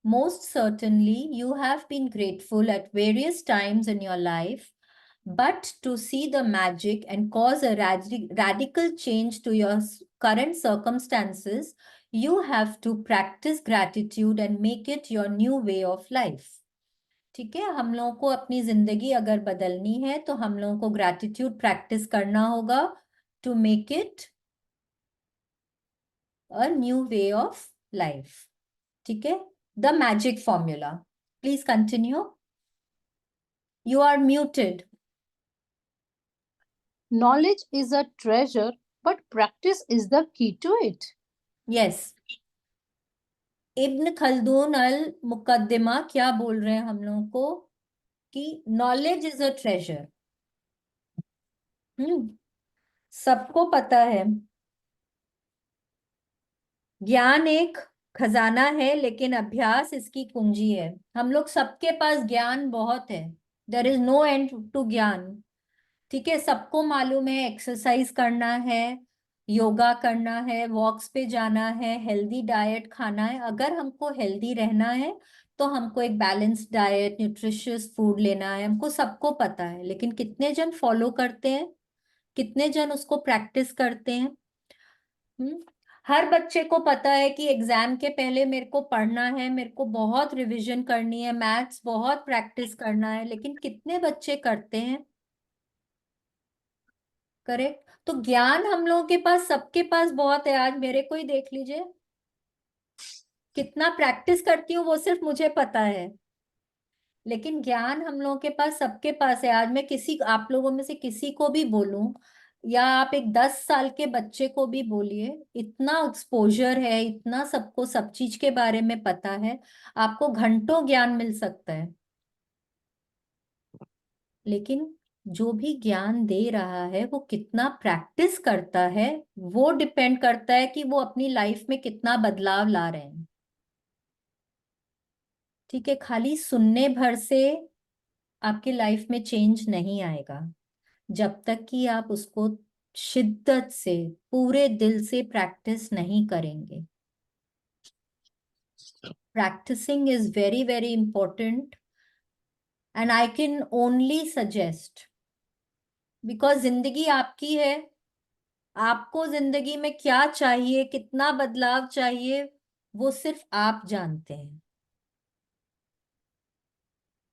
Most certainly, you have been grateful at various times in your life, but to see the magic and cause a radical change to your current circumstances, you have to practice gratitude and make it your new way of life. ठीक है, हम लोगों को अपनी जिंदगी अगर बदलनी है तो हम लोगों को ग्रैटिट्यूड प्रैक्टिस करना होगा to make it a new way of life. ठीक है, the magic formula. Please continue. You are muted. Knowledge is a treasure, but practice is the key to it. Yes. Ibn Khaldun al Muqaddimah क्या बोल रहे हैं हम लोगों को कि नॉलेज इज अ ट्रेजर. सबको पता है ज्ञान एक खजाना है, लेकिन अभ्यास इसकी कुंजी है. हम लोग सबके पास ज्ञान बहुत है. There is no end to gyan. ठीक है, सबको मालूम है एक्सरसाइज करना है, योगा करना है, वॉक्स पे जाना है, हेल्दी डाइट खाना है. अगर हमको हेल्दी रहना है तो हमको एक बैलेंस्ड डाइट, न्यूट्रिशियस फूड लेना है. हमको सबको पता है, लेकिन कितने जन फॉलो करते हैं, कितने जन उसको प्रैक्टिस करते हैं. हर बच्चे को पता है कि एग्जाम के पहले मेरे को पढ़ना है, मेरे को बहुत रिवीजन करनी है, मैथ्स बहुत प्रैक्टिस करना है, लेकिन कितने बच्चे करते हैं. करेक्ट. तो ज्ञान हम लोगों के पास, सबके पास बहुत है. आज मेरे को ही देख लीजिए, कितना प्रैक्टिस करती हूँ वो सिर्फ मुझे पता है, लेकिन ज्ञान हम लोगों के पास, सबके पास है. आज मैं किसी, आप लोगों में से किसी को भी बोलूं, या आप एक 10 साल के बच्चे को भी बोलिए, इतना एक्सपोजर है, इतना सबको सब चीज के बारे में पता है, आपको घंटों ज्ञान मिल सकता है. लेकिन जो भी ज्ञान दे रहा है वो कितना प्रैक्टिस करता है, वो डिपेंड करता है कि वो अपनी लाइफ में कितना बदलाव ला रहे हैं. ठीक है, खाली सुनने भर से आपके लाइफ में चेंज नहीं आएगा, जब तक कि आप उसको शिद्दत से, पूरे दिल से प्रैक्टिस नहीं करेंगे. Practising is very very important, and I can only suggest, because जिंदगी आपकी है. आपको जिंदगी में क्या चाहिए, कितना बदलाव चाहिए, वो सिर्फ आप जानते हैं.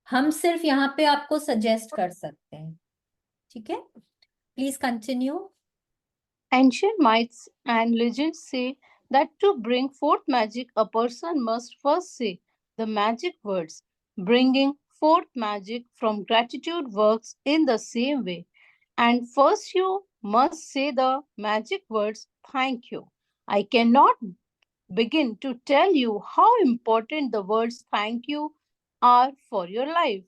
हम सिर्फ यहाँ पे आपको सजेस्ट कर सकते हैं. ठीक है, please continue. Ancient myths and legends say that to bring forth magic, a person must first say the magic words. Bringing forth magic from gratitude works in the same way. And first, you must say the magic words, thank you. I cannot begin to tell you how important the words thank you are for your life.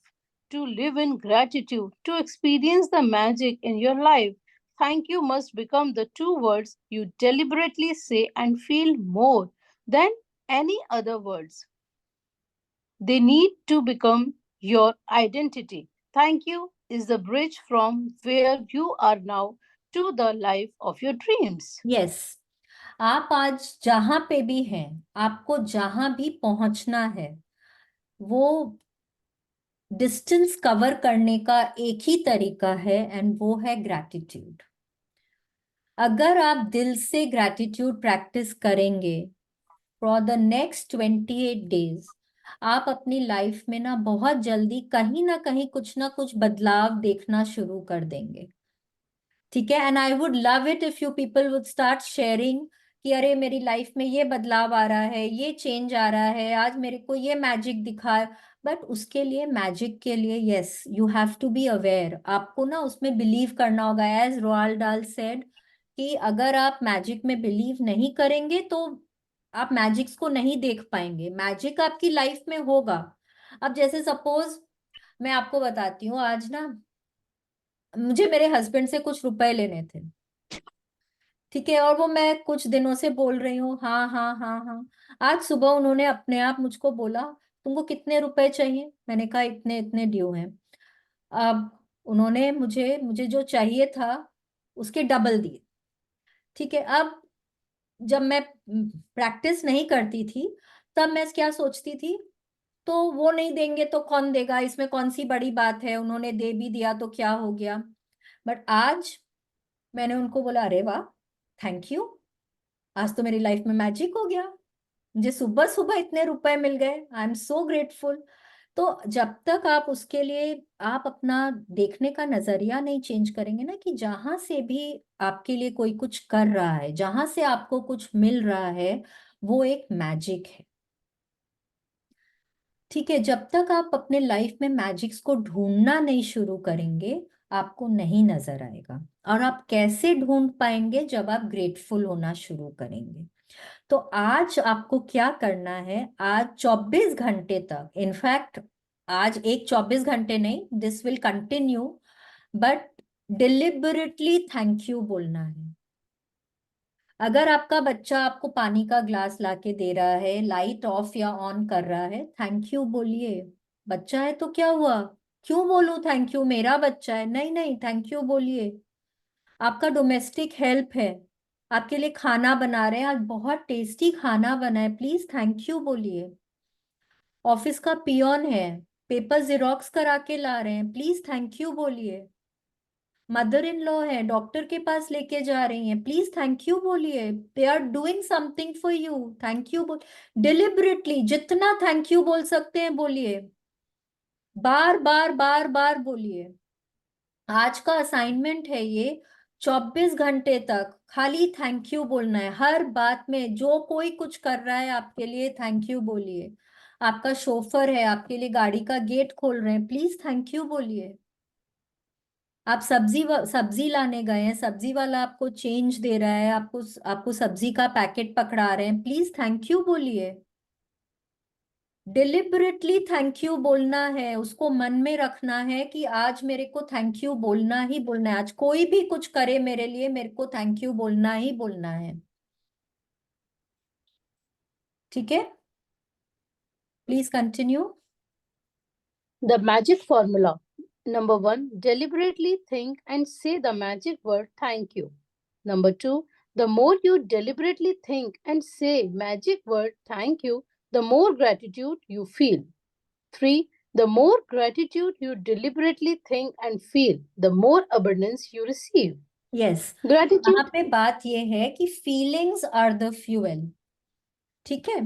To live in gratitude, to experience the magic in your life, thank you must become the two words you deliberately say and feel more than any other words. They need to become your identity. Thank you is the bridge from where you are now to the life of your dreams. Yes. आप आज जहां पे भी हैं, आपको जहां भी पहुंचना है, वो डिस्टेंस कवर करने का एक ही तरीका है, एंड वो है ग्रैटिट्यूड. अगर आप दिल से ग्रैटिट्यूड प्रैक्टिस करेंगे फॉर द नेक्स्ट 28 days, आप अपनी लाइफ में ना बहुत जल्दी कहीं ना कुछ बदलाव देखना शुरू कर देंगे. ठीक है, and I would love it if you people would start sharing कि अरे मेरी लाइफ में ये बदलाव आ रहा है, ये चेंज आ रहा है, आज मेरे को ये मैजिक दिखा है. बट उसके लिए, मैजिक के लिए, yes, you have to be aware. आपको ना उसमें बिलीव करना होगा. एज रोआल्ड डाल सेड कि अगर आप मैजिक में बिलीव नहीं करेंगे तो आप मैजिक्स को नहीं देख पाएंगे. मैजिक आपकी लाइफ में होगा. अब जैसे सपोज मैं आपको बताती हूँ, आज ना मुझे मेरे हस्बैंड से कुछ रुपए लेने थे. ठीक है, और वो मैं कुछ दिनों से बोल रही हूँ हाँ हाँ हाँ हाँ. आज सुबह उन्होंने अपने आप मुझको बोला, तुमको कितने रुपए चाहिए. मैंने कहा इतने इतने ड्यू हैं. अब उन्होंने मुझे मुझे जो चाहिए था उसके डबल दिए. ठीक है, अब जब मैं प्रैक्टिस नहीं करती थी, तब मैं क्या सोचती थी, तो वो नहीं देंगे तो कौन देगा, इसमें कौन सी बड़ी बात है, उन्होंने दे भी दिया तो क्या हो गया। बट आज मैंने उनको बोला, अरे वाह, थैंक यू, आज तो मेरी लाइफ में मैजिक हो गया, मुझे सुबह सुबह इतने रुपए मिल गए, आई एम सो ग्रेटफुल। तो जब तक आप उसके लिए आप अपना देखने का नजरिया नहीं चेंज करेंगे ना, कि जहां से भी आपके लिए कोई कुछ कर रहा है, जहां से आपको कुछ मिल रहा है, वो एक मैजिक है। ठीक है, जब तक आप अपने लाइफ में मैजिक्स को ढूंढना नहीं शुरू करेंगे, आपको नहीं नजर आएगा। और आप कैसे ढूंढ पाएंगे, जब आप ग्रेटफुल होना शुरू करेंगे। तो आज आपको क्या करना है, आज 24 घंटे तक, इनफैक्ट आज एक 24 घंटे नहीं, this will continue, but deliberately thank you बोलना है। अगर आपका बच्चा आपको पानी का ग्लास लाके दे रहा है, लाइट ऑफ या ऑन कर रहा है, थैंक यू बोलिए। बच्चा है तो क्या हुआ, क्यों बोलूं थैंक यू, मेरा बच्चा है, नहीं नहीं, थैंक यू बोलिए। आपका डोमेस्टिक हेल्प है, आपके लिए खाना बना रहे हैं, आज बहुत टेस्टी खाना बना है, प्लीज थैंक यू बोलिए। ऑफिस का पियोन है, पेपर जेरोक्स करा के ला रहे हैं, प्लीज थैंक यू बोलिए। मदर इन लॉ है, डॉक्टर के पास लेके जा रही हैं, प्लीज थैंक यू बोलिए, they are doing something for you, thank you बोल। डिलिबरेटली जितना थैंक यू बोल सकते हैं बोलिए, बार बार बार बार बोलिए। आज का असाइनमेंट है ये, 24 घंटे तक खाली थैंक यू बोलना है, हर बात में जो कोई कुछ कर रहा है आपके लिए थैंक यू बोलिए। आपका शोफर है, आपके लिए गाड़ी का गेट खोल रहे हैं, प्लीज थैंक यू बोलिए। आप सब्जी लाने गए हैं, सब्जी वाला आपको चेंज दे रहा है, आपको आपको सब्जी का पैकेट पकड़ा रहे हैं, प्लीज थैंक यू बोलिए। डिलिबरेटली थैंक यू बोलना है, उसको मन में रखना है कि आज मेरे को थैंक यू बोलना ही बोलना है, आज कोई भी कुछ करे मेरे लिए, मेरे को थैंक यू बोलना ही बोलना है। ठीक है, please continue. The magic formula. Number one, deliberately think and say the magic word thank you. Number two, the more you deliberately think and say magic word thank you, the more gratitude you feel. Three, the more gratitude you deliberately think and feel, the more abundance you receive. Yes, यहाँ Gratitude. पे बात ये है कि फीलिंग्स आर द फ्यूएल। ठीक है,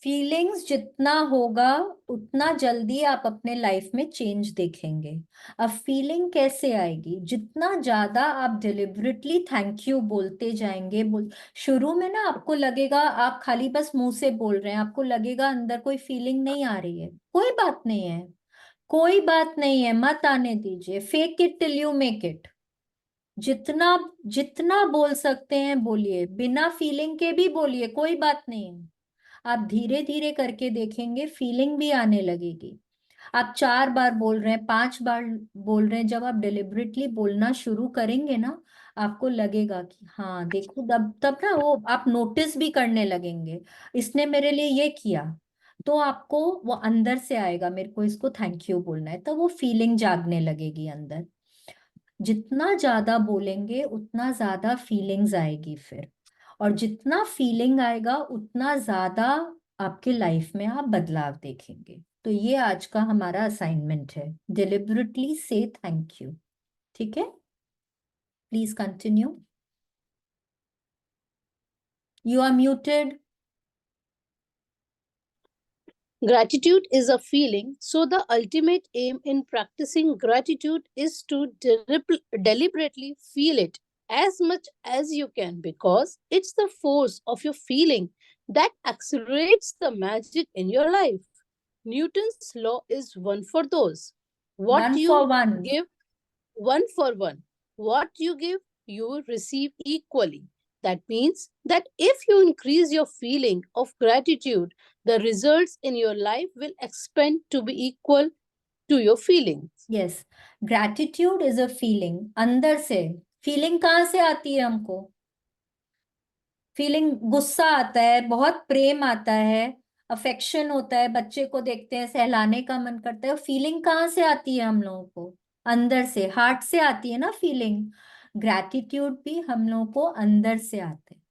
फीलिंग्स जितना होगा उतना जल्दी आप अपने लाइफ में चेंज देखेंगे। अब फीलिंग कैसे आएगी, जितना ज्यादा आप डिलिबरेटली थैंक यू बोलते जाएंगे, शुरू में ना आपको लगेगा आप खाली बस मुंह से बोल रहे हैं, आपको लगेगा अंदर कोई फीलिंग नहीं आ रही है, कोई बात नहीं है, कोई बात नहीं है, मत आने दीजिए, fake it till you make it. जितना जितना बोल सकते हैं बोलिए, बिना फीलिंग के भी बोलिए, कोई बात नहीं है। आप धीरे धीरे करके देखेंगे फीलिंग भी आने लगेगी। आप 4 बार बोल रहे हैं, 5 बार बोल रहे हैं, जब आप डिलिबरेटली बोलना शुरू करेंगे ना, आपको लगेगा कि हाँ देखो, तब तब ना वो आप नोटिस भी करने लगेंगे, इसने मेरे लिए ये किया, तो आपको वो अंदर से आएगा, मेरे को इसको थैंक यू बोलना है, तो वो फीलिंग जागने लगेगी अंदर। जितना ज्यादा बोलेंगे उतना ज्यादा फीलिंग्स आएगी फिर, और जितना फीलिंग आएगा उतना ज्यादा आपके लाइफ में आप बदलाव देखेंगे। तो ये आज का हमारा असाइनमेंट है, डिलिबरेटली से थैंक यू। ठीक है, please continue. You are muted. Gratitude is a feeling, so the ultimate aim in practicing gratitude is to deliberately feel it as much as you can because it's the force of your feeling that accelerates the magic in your life. Newton's law is one for those. What one for you one. give, one for one. What you give, you will receive equally. That means that if you increase your feeling of gratitude, the results in your life will expand to be equal to your feelings. Yes, gratitude is a feeling, अंदर से। फीलिंग कहाँ से आती है हमको, फीलिंग गुस्सा आता है, बहुत प्रेम आता है, अफेक्शन होता है, बच्चे को देखते हैं सहलाने का मन करता है, फीलिंग कहाँ से आती है हम लोगों को, अंदर से, हार्ट से आती है ना फीलिंग। ग्रैटिट्यूड भी हम लोगों को अंदर से आते हैं,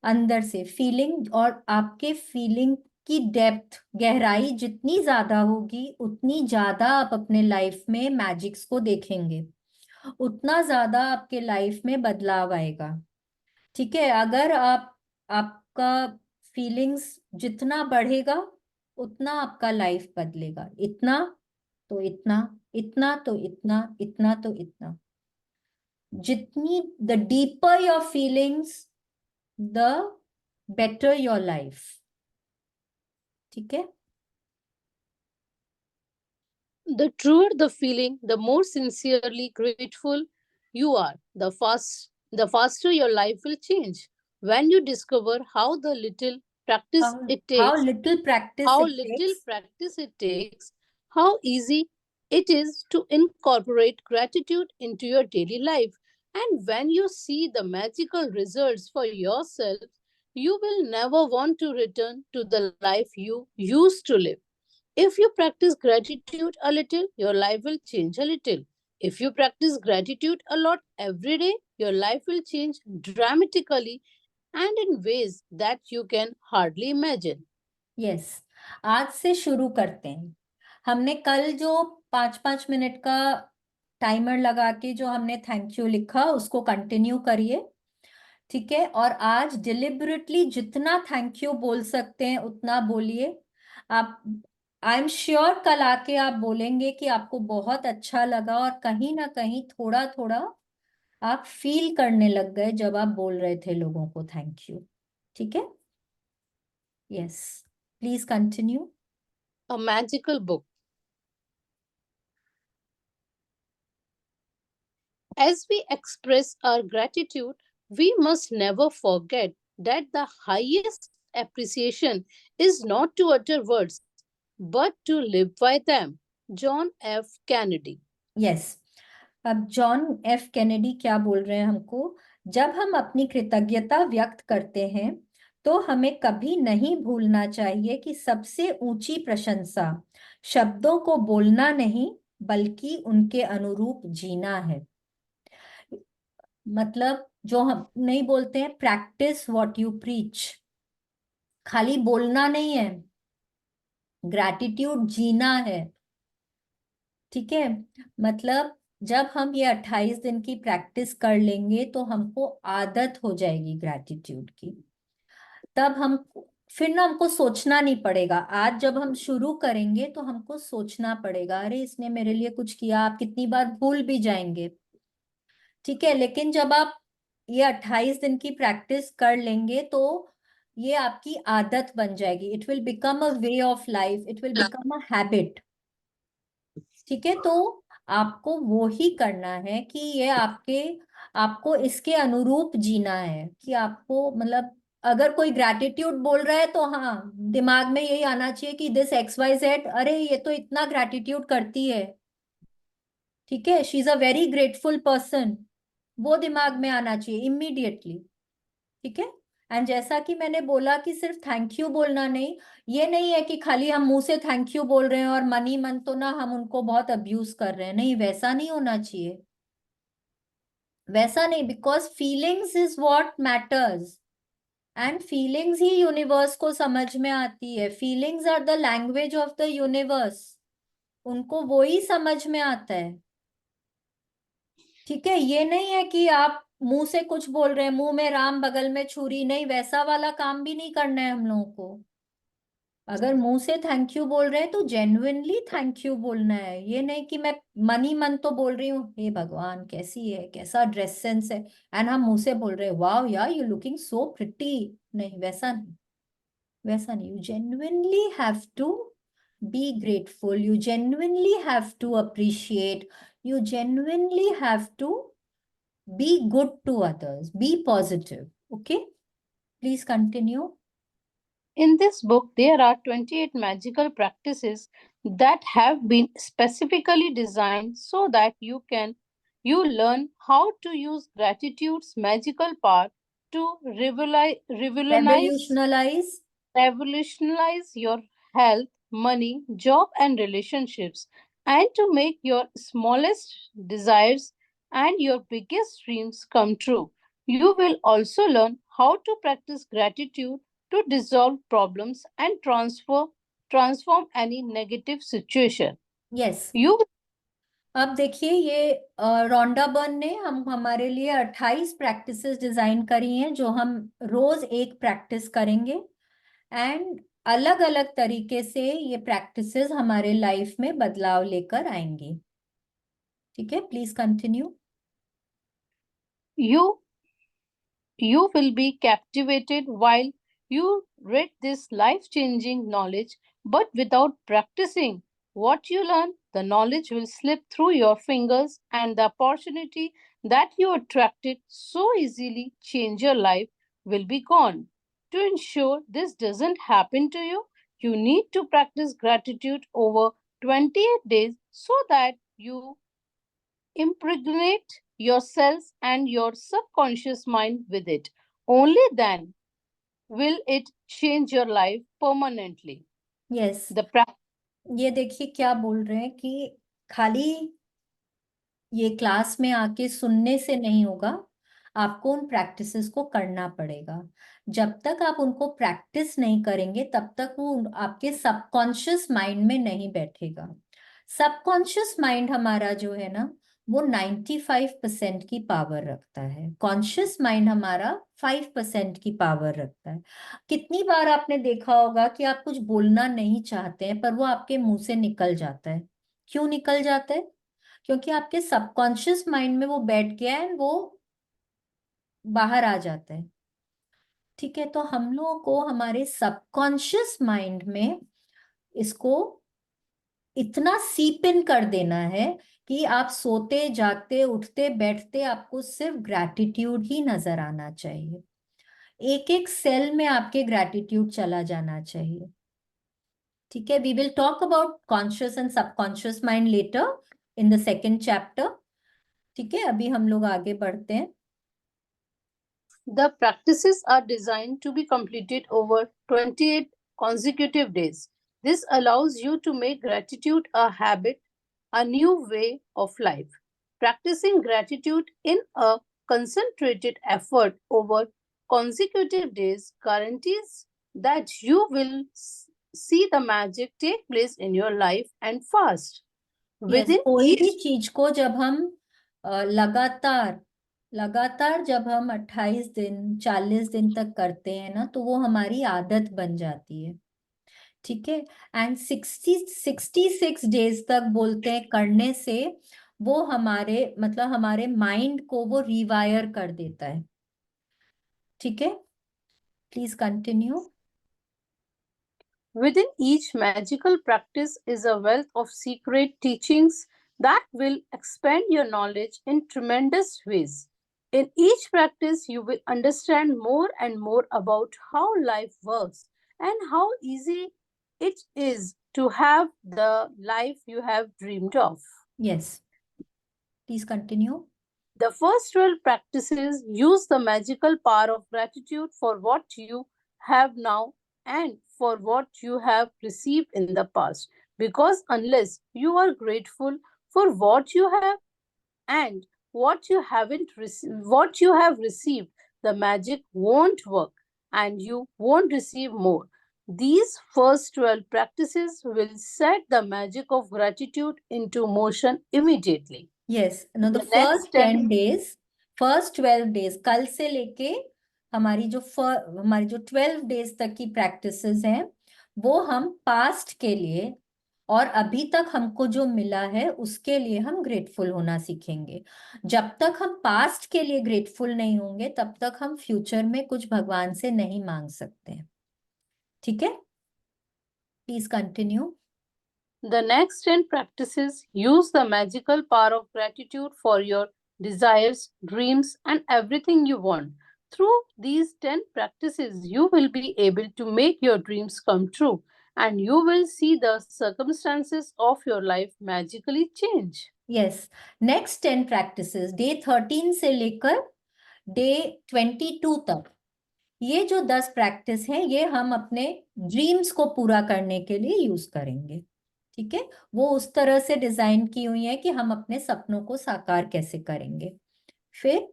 अंदर से फीलिंग। और आपके फीलिंग की डेप्थ, गहराई जितनी ज्यादा होगी उतनी ज्यादा आप अपने लाइफ में मैजिक्स को देखेंगे, उतना ज्यादा आपके लाइफ में बदलाव आएगा। ठीक है, अगर आपका फीलिंग्स जितना बढ़ेगा उतना आपका लाइफ बदलेगा। इतना तो इतना, इतना तो इतना, इतना तो इतना। जितनी the deeper your feelings the better your life. ठीक है। The truer the feeling, the more sincerely grateful you are, the faster your life will change. When you discover how the little practice how, it how takes, little practice how it little takes. practice it takes, how easy it is to incorporate gratitude into your daily life. And when you see the magical results for yourself, you will never want to return to the life you used to live. If you practice gratitude a little, your life will change a little. If you practice gratitude a lot every day, your life will change dramatically and in ways that you can hardly imagine. Yes, आज से शुरू करते हैं। हमने कल जो 5-5 मिनट का टाइमर लगा के जो हमने थैंक यू लिखा उसको कंटिन्यू करिए। ठीक है, और आज डिलिबरेटली जितना थैंक यू बोल सकते हैं उतना बोलिए। आप, आई एम श्योर कल आके आप बोलेंगे कि आपको बहुत अच्छा लगा और कहीं ना कहीं थोड़ा थोड़ा आप फील करने लग गए जब आप बोल रहे थे लोगों को थैंक यू। ठीक है। Yes, please continue. A magical book. As we express our gratitude, we must never forget that the highest appreciation is not to utter words, but to live by them. John F. Kennedy. Yes, अब जॉन एफ कैनेडी क्या बोल रहे हैं हमको? जब हम अपनी कृतज्ञता व्यक्त करते हैं तो हमें कभी नहीं भूलना चाहिए कि सबसे ऊंची प्रशंसा शब्दों को बोलना नहीं बल्कि उनके अनुरूप जीना है। मतलब जो हम नहीं बोलते हैं, प्रैक्टिस व्हाट यू प्रीच। खाली बोलना नहीं है, ग्रैटिट्यूड जीना है। ठीक है, मतलब जब हम ये 28 दिन की प्रैक्टिस कर लेंगे तो हमको आदत हो जाएगी ग्रैटिट्यूड की। तब हम फिर ना हमको सोचना नहीं पड़ेगा। आज जब हम शुरू करेंगे तो हमको सोचना पड़ेगा, अरे इसने मेरे लिए कुछ किया, आप कितनी बार भूल भी जाएंगे। ठीक है, लेकिन जब आप ये 28 दिन की प्रैक्टिस कर लेंगे तो ये आपकी आदत बन जाएगी। It will become a way of life, it will become a habit. ठीक है, तो आपको वो ही करना है कि ये आपको इसके अनुरूप जीना है कि आपको मतलब अगर कोई ग्रैटिट्यूड बोल रहा है तो हाँ, दिमाग में यही आना चाहिए कि दिस XYZ, अरे ये तो इतना ग्रैटिट्यूड करती है। ठीक है, she is a very grateful person, वो दिमाग में आना चाहिए इमीडिएटली। ठीक है, एंड जैसा कि मैंने बोला कि सिर्फ थैंक यू बोलना नहीं, ये नहीं है कि खाली हम मुंह से थैंक यू बोल रहे हैं और मन ही मन तो ना हम उनको बहुत अब्यूज कर रहे हैं। नहीं, वैसा नहीं होना चाहिए। वैसा नहीं, because feelings is what matters, and feelings ही यूनिवर्स को समझ में आती है। Feelings are the language of the universe, उनको वो ही समझ में आता है। ठीक है, ये नहीं है कि आप मुंह से कुछ बोल रहे हैं, मुंह में राम बगल में छुरी, नहीं वैसा वाला काम भी नहीं करना है हम लोगों को। अगर मुंह से थैंक यू बोल रहे हैं तो जेन्युइनली थैंक यू बोलना है। ये नहीं कि मैं मन ही मन तो बोल रही हूँ हे भगवान कैसी है, कैसा ड्रेस सेंस है, एंड हम मुंह से बोल रहे हैं वाओ यार यू लुकिंग सो प्रिटी। नहीं, वैसा नहीं, वैसा नहीं। You genuinely have to be grateful, you genuinely have to appreciate, you genuinely have to be good to others, be positive. Okay, please continue. In this book, there are 28 magical practices that have been specifically designed so that you learn how to use gratitude's magical power to Revolutionize. revolutionize your health, money, job, and relationships, and to make your smallest desires and your biggest dreams come true. You will also learn how to practice gratitude to dissolve problems and transform any negative situation. Yes, You अब देखिए ये रोंडा बर्न ने हमारे लिए 28 प्रैक्टिसेस डिजाइन करी हैं जो हम रोज एक प्रैक्टिस करेंगे एंड अलग अलग तरीके से ये प्रैक्टिसेस हमारे लाइफ में बदलाव लेकर आएंगी। ठीक है, please continue. you You will be captivated while you read this life changing knowledge, but without practicing what you learn, the knowledge will slip through your fingers, and the opportunity that you attracted so easily change your life will be gone. To ensure this doesn't happen to you, you need to practice gratitude over 28 days so that you impregnate yourselves and your subconscious mind with it. Only then will it change your life permanently. Yes, The pra- ये देखिए क्या बोल रहे हैं कि खाली ये क्लास में आके सुनने से नहीं होगा, आपको उन प्रैक्टिसेस को करना पड़ेगा। जब तक आप उनको प्रैक्टिस नहीं करेंगे तब तक वो आपके सबकॉन्शियस माइंड में नहीं बैठेगा। सबकॉन्शियस माइंड हमारा जो है ना वो 95% की पावर रखता है, कॉन्शियस माइंड हमारा 5% की पावर रखता है। कितनी बार आपने देखा होगा कि आप कुछ बोलना नहीं चाहते हैं पर वो आपके मुंह से निकल जाता है। क्यों निकल जाता है? क्योंकि आपके सबकॉन्शियस माइंड में वो बैठ गया है, वो बाहर आ जाता है। ठीक है, तो हम लोगों को हमारे सबकॉन्शियस माइंड में इसको इतना सीप इन कर देना है कि आप सोते जागते उठते बैठते आपको सिर्फ ग्रैटिट्यूड ही नजर आना चाहिए। एक एक सेल में आपके ग्रैटिट्यूड चला जाना चाहिए। ठीक है, we will talk about conscious and subconscious mind later in the second chapter. ठीक है, अभी हम लोग आगे बढ़ते हैं। The practices are designed to be completed over 28 consecutive days. This allows you to make gratitude a habit, a new way of life. Practicing gratitude in a concentrated effort over consecutive days guarantees that you will see the magic take place in your life and fast. Yes, Within कोई भी each चीज को जब हम लगातार लगातार जब हम 28 दिन 40 दिन तक करते हैं ना तो वो हमारी आदत बन जाती है। ठीक है, एंड 66 डेज तक बोलते हैं करने से वो हमारे मतलब हमारे माइंड को वो रिवायर कर देता है। ठीक है, please continue. Within each magical practice is a wealth of secret teachings that will expand your knowledge in tremendous ways. In each practice, you will understand more and more about how life works and how easy it is to have the life you have dreamed of. Yes, please continue. The first 12 practices use the magical power of gratitude for what you have now and for what you have received in the past. Because unless you are grateful for what you have and what you have received, the magic won't work and you won't receive more. These first 12 practices will set the magic of gratitude into motion immediately. Yes, know the The first next 10 10 days, first 12 days, कल से लेके हमारी जो 12 डेज तक की प्रैक्टिसेस हैं वो हम पास्ट के लिए और अभी तक हमको जो मिला है उसके लिए हम ग्रेटफुल होना सीखेंगे। जब तक हम पास्ट के लिए ग्रेटफुल नहीं होंगे तब तक हम फ्यूचर में कुछ भगवान से नहीं मांग सकते हैं। ठीक है, please continue. The next 10 practices use the magical power of gratitude for your desires, dreams, and everything you want. Through these 10 practices, you will be able to make your dreams come true and you will see the circumstances of your life magically change. Yes, next 10 practices day 13 से लेकर डे 22 तक, ये जो 10 प्रैक्टिस है ये हम अपने ड्रीम्स को पूरा करने के लिए यूज करेंगे। ठीक है, वो उस तरह से डिजाइन की हुई है कि हम अपने सपनों को साकार कैसे करेंगे। फिर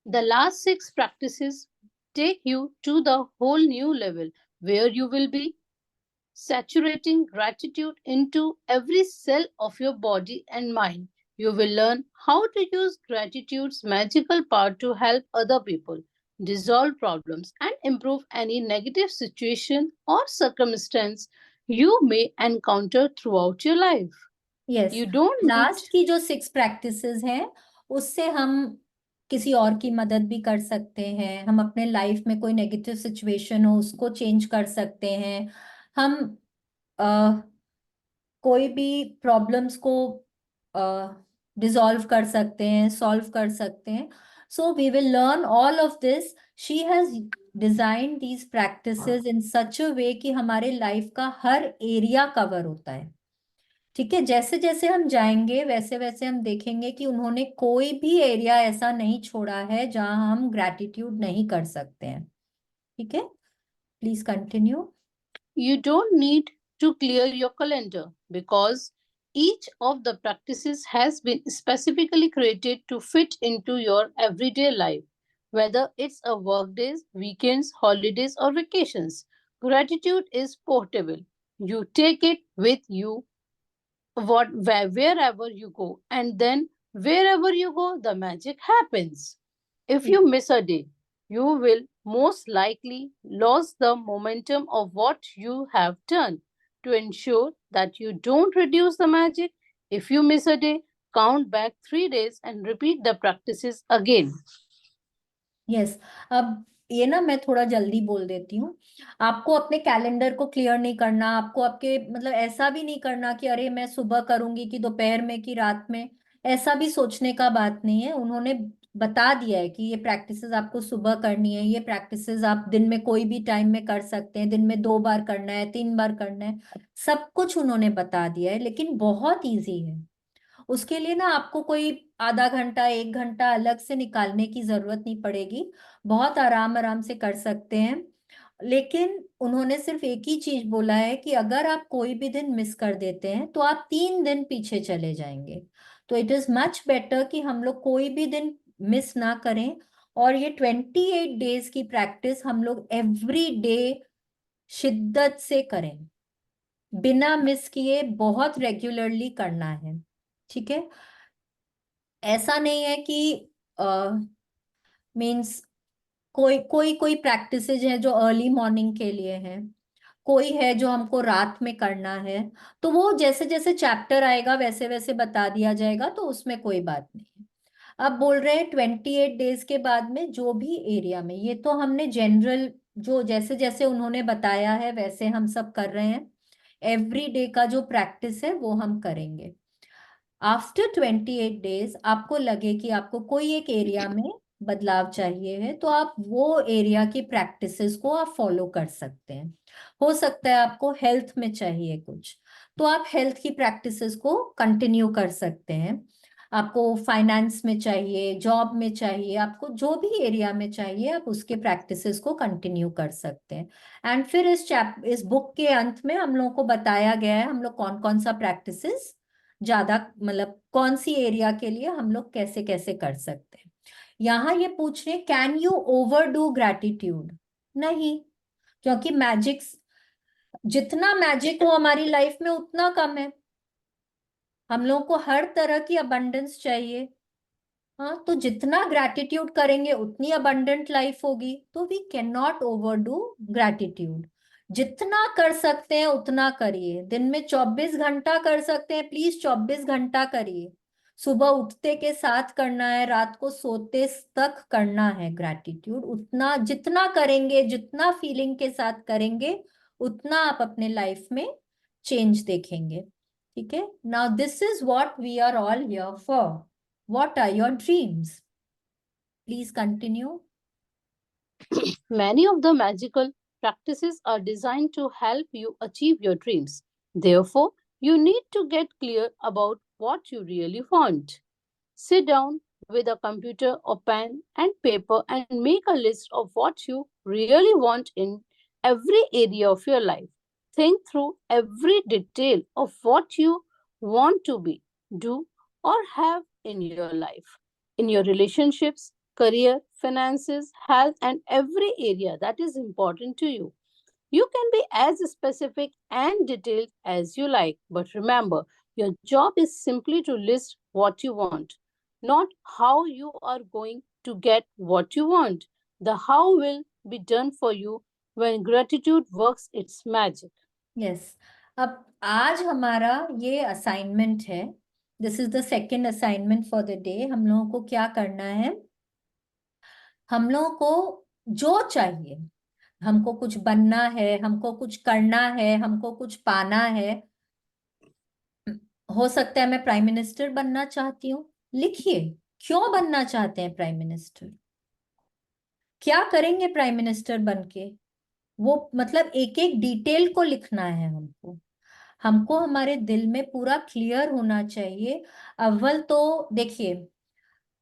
The last 6 practices take you to the whole new level where you will be saturating gratitude into every cell of your body and mind. You will learn how to use gratitude's magical power to help other people, dissolve problems, and improve any negative situation or circumstance you may encounter throughout your life. Yes, You don't need last की जो 6 प्रैक्टिसेस हैं उससे हम किसी और की मदद भी कर सकते हैं, हम अपने लाइफ में कोई नेगेटिव सिचुएशन हो उसको चेंज कर सकते हैं, हम कोई भी प्रॉब्लम्स को डिसॉल्व कर सकते हैं, सॉल्व कर सकते हैं. So we will learn all of this. She has design these practices in such a way कि हमारे लाइफ का हर एरिया कवर होता है. ठीक है, जैसे जैसे हम जाएंगे वैसे वैसे हम देखेंगे कि उन्होंने कोई भी एरिया ऐसा नहीं छोड़ा है जहां हम ग्रैटिट्यूड नहीं कर सकते हैं. ठीक है, please continue. You don't need to clear your calendar because each of the practices has been specifically created to fit into your everyday life, whether it's a work days, weekends, holidays, or vacations. Gratitude is portable. You take it with you wherever you go, and then wherever you go, the magic happens. If you miss a day, you will most likely lose the momentum of what you have done. To ensure that you don't reduce the magic, if you miss a day, count back 3 days and repeat the practices again. Yes, अब ये ना मैं थोड़ा जल्दी बोल देती हूँ. आपको अपने कैलेंडर को क्लियर नहीं करना, आपको आपके मतलब ऐसा भी नहीं करना कि अरे मैं सुबह करूंगी कि दोपहर में कि रात में. ऐसा भी सोचने का बात नहीं है. उन्होंने बता दिया है कि ये प्रैक्टिसेस आपको सुबह करनी है, ये प्रैक्टिसेस आप दिन में कोई भी टाइम में कर सकते हैं, दिन में 2 बार करना है, 3 बार करना है, सब कुछ उन्होंने बता दिया है. लेकिन बहुत इजी है. उसके लिए ना आपको कोई आधा घंटा 1 घंटा अलग से निकालने की जरूरत नहीं पड़ेगी. बहुत आराम आराम से कर सकते हैं. लेकिन उन्होंने सिर्फ एक ही चीज बोला है कि अगर आप कोई भी दिन मिस कर देते हैं तो आप 3 दिन पीछे चले जाएंगे. तो इट इज मच बेटर कि हम लोग कोई भी दिन मिस ना करें. और ये 28 डेज की प्रैक्टिस हम लोग एवरी डे शिद्दत से करें, बिना मिस किए बहुत रेगुलरली करना है. ठीक है, ऐसा नहीं है कि मीन्स कोई कोई कोई प्रैक्टिसेज है जो अर्ली मॉर्निंग के लिए है, कोई है जो हमको रात में करना है. तो वो जैसे जैसे चैप्टर आएगा वैसे वैसे बता दिया जाएगा, तो उसमें कोई बात नहीं है. अब बोल रहे हैं 28 डेज के बाद में जो भी एरिया में, ये तो हमने जनरल जो जैसे जैसे उन्होंने बताया है वैसे हम सब कर रहे हैं. एवरी डे का जो प्रैक्टिस है वो हम करेंगे. आफ्टर 28 डेज आपको लगे कि आपको कोई एक एरिया में बदलाव चाहिए है, तो आप वो एरिया की प्रैक्टिसेस को आप फॉलो कर सकते हैं. हो सकता है आपको हेल्थ में चाहिए कुछ, तो आप हेल्थ की प्रैक्टिसेस को कंटिन्यू कर सकते हैं. आपको फाइनेंस में चाहिए, जॉब में चाहिए, आपको जो भी एरिया में चाहिए आप उसके प्रैक्टिसेस को कंटिन्यू कर सकते हैं. एंड फिर इस बुक के अंत में हम लोगों को बताया गया है हम लोग कौन कौन सा प्रैक्टिसेस ज्यादा मतलब कौन सी एरिया के लिए हम लोग कैसे कैसे कर सकते हैं. यहाँ ये पूछ रहे can you over do gratitude? नहीं, क्योंकि मैजिक, जितना मैजिक हो हमारी लाइफ में उतना कम है. हम लोगों को हर तरह की अबंडेंस चाहिए. हाँ, तो जितना ग्रैटिट्यूड करेंगे उतनी अबंडेंट लाइफ होगी. तो we can not overdo gratitude. जितना कर सकते हैं उतना करिए. दिन में 24 घंटा कर सकते हैं, प्लीज 24 घंटा करिए. सुबह उठते के साथ करना है, रात को सोते तक करना है ग्रैटिट्यूड. उतना जितना करेंगे, जितना फीलिंग के साथ करेंगे, उतना आप अपने लाइफ में चेंज देखेंगे. ठीक है, now this is what we are all here for. What are your dreams? Please continue. Many of the magical practices are designed to help you achieve your dreams. Therefore, you need to get clear about what you really want. Sit down with a computer or pen and paper and make a list of what you really want in every area of your life. Think through every detail of what you want to be, do, or have in your life, in your relationships, career, finances, health, and every area that is important to you. You can be as specific and detailed as you like, but remember, your job is simply to list what you want, not how you are going to get what you want. The how will be done for you when gratitude works its magic. Yes, अब आज हमारा ये असाइनमेंट है. This is the second assignment for the day. हम लोगों को क्या करना है? हम लोगों को जो चाहिए, हमको कुछ बनना है, हमको कुछ करना है, हमको कुछ पाना है. हो सकता है मैं प्राइम मिनिस्टर बनना चाहती हूँ. लिखिए, क्यों बनना चाहते हैं प्राइम मिनिस्टर? क्या करेंगे प्राइम मिनिस्टर बन के? वो मतलब एक एक डिटेल को लिखना है हमको. हमको हमारे दिल में पूरा क्लियर होना चाहिए. अव्वल तो देखिए,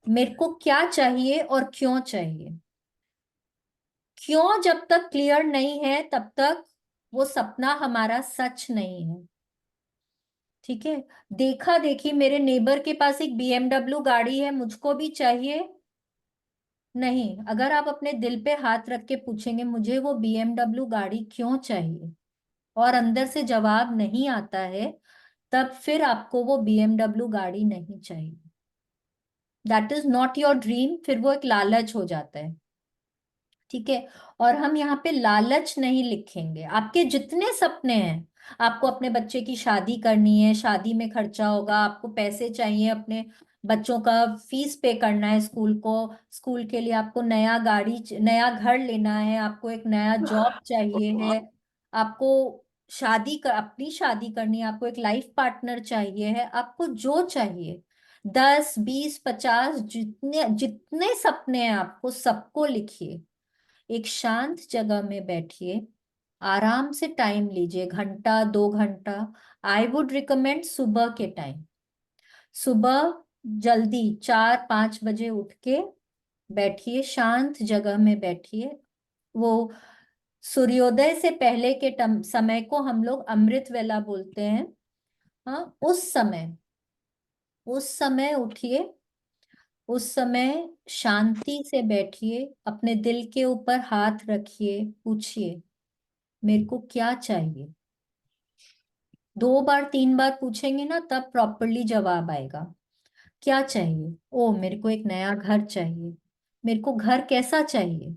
मेरे को क्या चाहिए और क्यों चाहिए. क्यों जब तक क्लियर नहीं है तब तक वो सपना हमारा सच नहीं है. ठीक है. देखा देखी मेरे नेबर के पास एक बीएमडब्ल्यू गाड़ी है, मुझको भी चाहिए. नहीं, अगर आप अपने दिल पे हाथ रख के पूछेंगे मुझे वो बीएमडब्ल्यू गाड़ी क्यों चाहिए, और अंदर से जवाब नहीं आता है, तब फिर आपको वो बीएमडब्ल्यू गाड़ी नहीं चाहिए. That is not your dream. फिर वो एक लालच हो जाता है. ठीक है. और हम यहाँ पे लालच नहीं लिखेंगे. आपके जितने सपने हैं, आपको अपने बच्चे की शादी करनी है, शादी में खर्चा होगा, आपको पैसे चाहिए, अपने बच्चों का फीस पे करना है स्कूल को, स्कूल के लिए आपको नया गाड़ी, नया घर लेना है, आपको एक नया जॉब चाहिए है, आपको अपनी शादी करनी है, आपको एक लाइफ पार्टनर चाहिए है, आपको जो चाहिए, 10, 20, 50, जितने जितने सपने हैं आपको, सबको लिखिए. एक शांत जगह में बैठिए, आराम से टाइम लीजिए, घंटा 2 घंटा. आई वुड रिकमेंड सुबह के टाइम. सुबह जल्दी 4, 5 बजे उठ के बैठिए, शांत जगह में बैठिए. वो सूर्योदय से पहले के समय को हम लोग अमृत वेला बोलते हैं. हाँ, उस समय उठिए, उस समय शांति से बैठिए, अपने दिल के ऊपर हाथ रखिए, पूछिए मेरे को क्या चाहिए. 2 बार 3 बार पूछेंगे ना, तब प्रॉपरली जवाब आएगा. क्या चाहिए? ओ, मेरे को एक नया घर चाहिए. मेरे को घर कैसा चाहिए?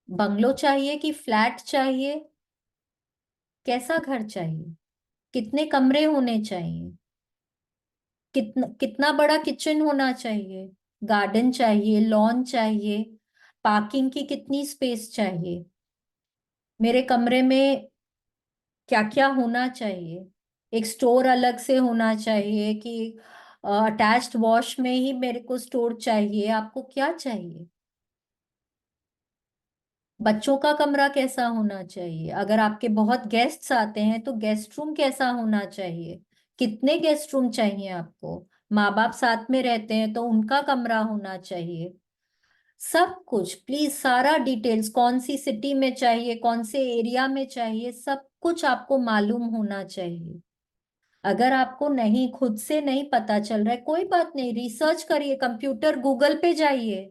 बंगलो चाहिए कि फ्लैट चाहिए? कैसा घर चाहिए? कितने कमरे होने चाहिए? कितना कितना बड़ा किचन होना चाहिए? गार्डन चाहिए, लॉन चाहिए? पार्किंग की कितनी स्पेस चाहिए? मेरे कमरे में क्या क्या होना चाहिए? एक स्टोर अलग से होना चाहिए कि अटैच्ड वॉश में ही मेरे को स्टोर चाहिए? आपको क्या चाहिए? बच्चों का कमरा कैसा होना चाहिए? अगर आपके बहुत गेस्ट्स आते हैं तो गेस्ट रूम कैसा होना चाहिए? कितने गेस्ट रूम चाहिए आपको? माँ बाप साथ में रहते हैं तो उनका कमरा होना चाहिए. सब कुछ प्लीज, सारा डिटेल्स, कौन सी सिटी में चाहिए, कौन से एरिया में चाहिए, सब कुछ आपको मालूम होना चाहिए. अगर आपको नहीं, खुद से नहीं पता चल रहा है, कोई बात नहीं, रिसर्च करिए, कंप्यूटर गूगल पे जाइए.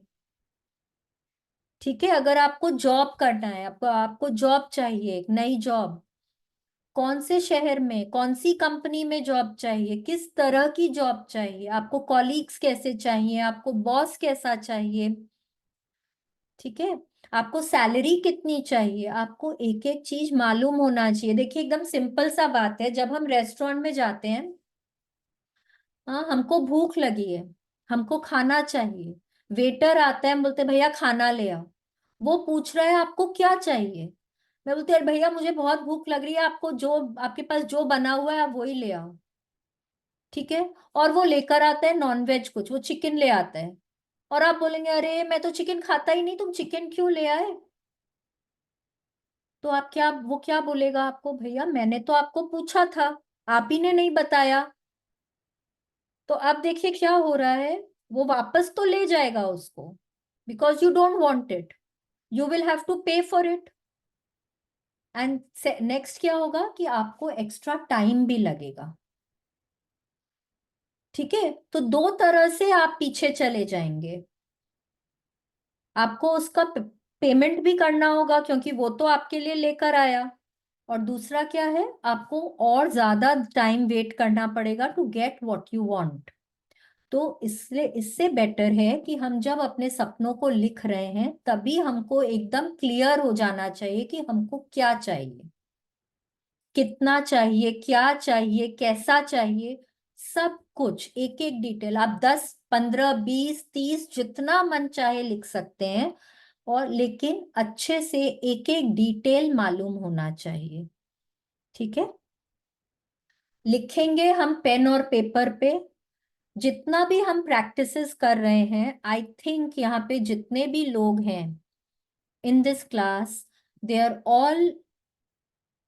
ठीक है. अगर आपको जॉब करना है, आपको आपको जॉब चाहिए, एक नई जॉब, कौन से शहर में, कौन सी कंपनी में जॉब चाहिए, किस तरह की जॉब चाहिए, आपको कॉलीग्स कैसे चाहिए, आपको बॉस कैसा चाहिए. ठीक है. आपको सैलरी कितनी चाहिए, आपको एक एक चीज मालूम होना चाहिए. देखिए, एकदम सिंपल सा बात है. जब हम रेस्टोरेंट में जाते हैं, हाँ, हमको भूख लगी है, हमको खाना चाहिए, वेटर आता है, हम बोलते हैं भैया खाना ले आओ. वो पूछ रहा है आपको क्या चाहिए. मैं बोलती है भैया मुझे बहुत भूख लग रही है, आपको जो, आपके पास जो बना हुआ है आप वही ले आओ. ठीक है. और वो लेकर आता है नॉन वेज, कुछ वो चिकन ले आता है, और आप बोलेंगे अरे मैं तो चिकन खाता ही नहीं, तुम चिकन क्यों ले आए? तो आप क्या, वो क्या बोलेगा आपको? भैया मैंने तो आपको पूछा था, आप ही ने नहीं बताया. तो अब देखिए क्या हो रहा है. वो वापस तो ले जाएगा उसको, because you don't want it, you will have to pay for it. And next क्या होगा कि आपको एक्स्ट्रा टाइम भी लगेगा. ठीक है, तो दो तरह से आप पीछे चले जाएंगे। आपको उसका पेमेंट भी करना होगा क्योंकि वो तो आपके लिए लेकर आया, और दूसरा क्या है, आपको और ज्यादा टाइम वेट करना पड़ेगा to get what you want. तो इसलिए इससे बेटर है कि हम जब अपने सपनों को लिख रहे हैं तभी हमको एकदम क्लियर हो जाना चाहिए कि हमको क्या चाहिए, कितना चाहिए, क्या चाहिए, कैसा चाहिए। सब कुछ एक एक डिटेल आप 10 15 20 30 जितना मन चाहे लिख सकते हैं, और लेकिन अच्छे से एक एक डिटेल मालूम होना चाहिए। ठीक है, लिखेंगे हम पेन और पेपर पे। जितना भी हम प्रैक्टिसेस कर रहे हैं, आई थिंक यहाँ पे जितने भी लोग हैं in this class, they are all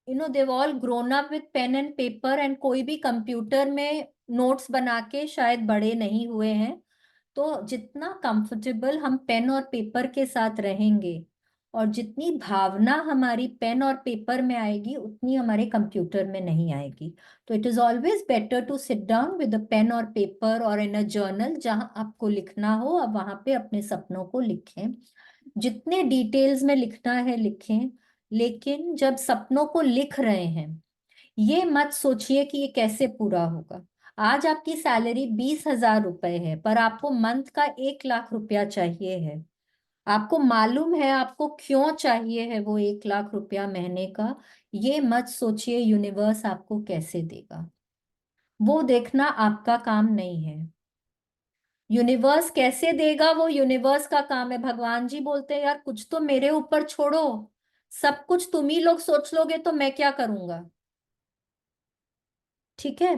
they've all grown up with pen and paper, and कोई भी कंप्यूटर में नोट्स बना के शायद बड़े नहीं हुए हैं। तो जितना कंफर्टेबल हम पेन और पेपर के साथ रहेंगे, और जितनी भावना हमारी पेन और पेपर में आएगी, उतनी हमारे कंप्यूटर में नहीं आएगी। तो it is always better to sit down with a pen और पेपर और इन अ जर्नल, जहां आपको लिखना हो अब वहां पे अपने सपनों को लिखें। जितने डिटेल्स में लिखना है लिखें, लेकिन जब सपनों को लिख रहे हैं, ये मत सोचिए कि ये कैसे पूरा होगा। आज आपकी सैलरी 20,000 रुपए है, पर आपको मंथ का 1 लाख रुपया चाहिए है। आपको मालूम है आपको क्यों चाहिए है वो 1 लाख रुपया महीने का। ये मत सोचिए यूनिवर्स आपको कैसे देगा, वो देखना आपका काम नहीं है। यूनिवर्स कैसे देगा वो यूनिवर्स का काम है। भगवान जी बोलते हैं यार कुछ तो मेरे ऊपर छोड़ो, सब कुछ तुम ही लोग सोच लोगे तो मैं क्या करूंगा। ठीक है,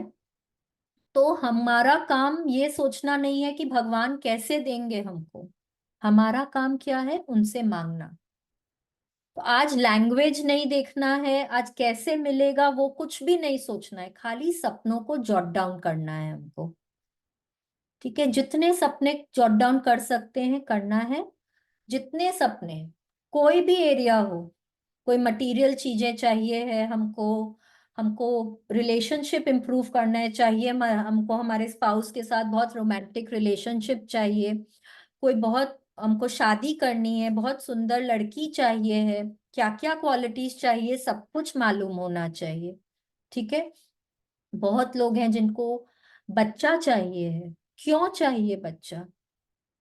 तो हमारा काम ये सोचना नहीं है कि भगवान कैसे देंगे हमको, हमारा काम क्या है, उनसे मांगना। तो आज लैंग्वेज नहीं देखना है, आज कैसे मिलेगा वो कुछ भी नहीं सोचना है, खाली सपनों को जॉट डाउन करना है हमको। ठीक है, जितने सपने जॉट डाउन कर सकते हैं करना है, जितने सपने, कोई भी एरिया हो। कोई मटेरियल चीजें चाहिए है हमको, हमको रिलेशनशिप इंप्रूव करना है चाहिए, हमको हमारे स्पाउस के साथ बहुत रोमांटिक रिलेशनशिप चाहिए, कोई बहुत हमको शादी करनी है, बहुत सुंदर लड़की चाहिए है, क्या क्या क्वालिटीज चाहिए सब कुछ मालूम होना चाहिए। ठीक है, बहुत लोग हैं जिनको बच्चा चाहिए है, क्यों चाहिए बच्चा,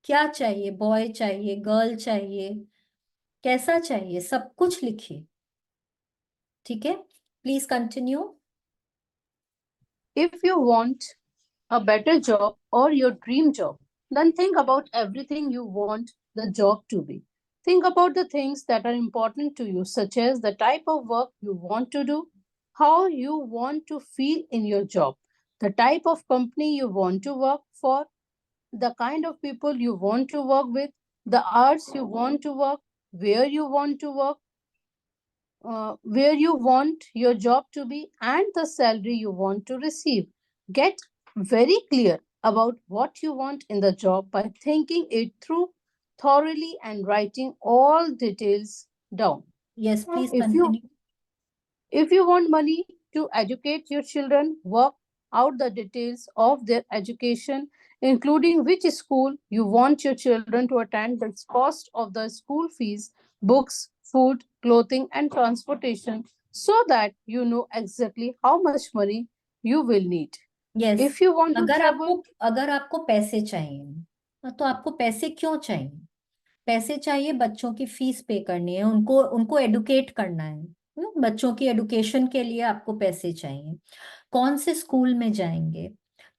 क्या चाहिए, बॉय चाहिए, गर्ल चाहिए, कैसा चाहिए, सब कुछ लिखिए। ठीक है, please continue. If you want a better job or your dream job, then think about everything you want the job to be. Think about the things that are important to you, such as the type of work you want to do, how you want to feel in your job, the type of company you want to work for, the kind of people you want to work with, the hours you want to work, where you want to work, where you want your job to be, and the salary you want to receive. Get very clear about what you want in the job by thinking it through thoroughly and writing all details down. Yes please If you continue. if you want money to educate your children, work out the details of their education, including which school you want your children to attend, the cost of the school fees, books, food, clothing, and transportation, so that you know exactly how much money you will need. Yes, If you want to अगर आपको travel, अगर आपको पैसे चाहिए तो आपको पैसे क्यों चाहिए। पैसे चाहिए, बच्चों की फीस पे करनी है, उनको उनको एडुकेट करना है। बच्चों की एडुकेशन के लिए आपको पैसे चाहिए। कौन से स्कूल में जाएंगे,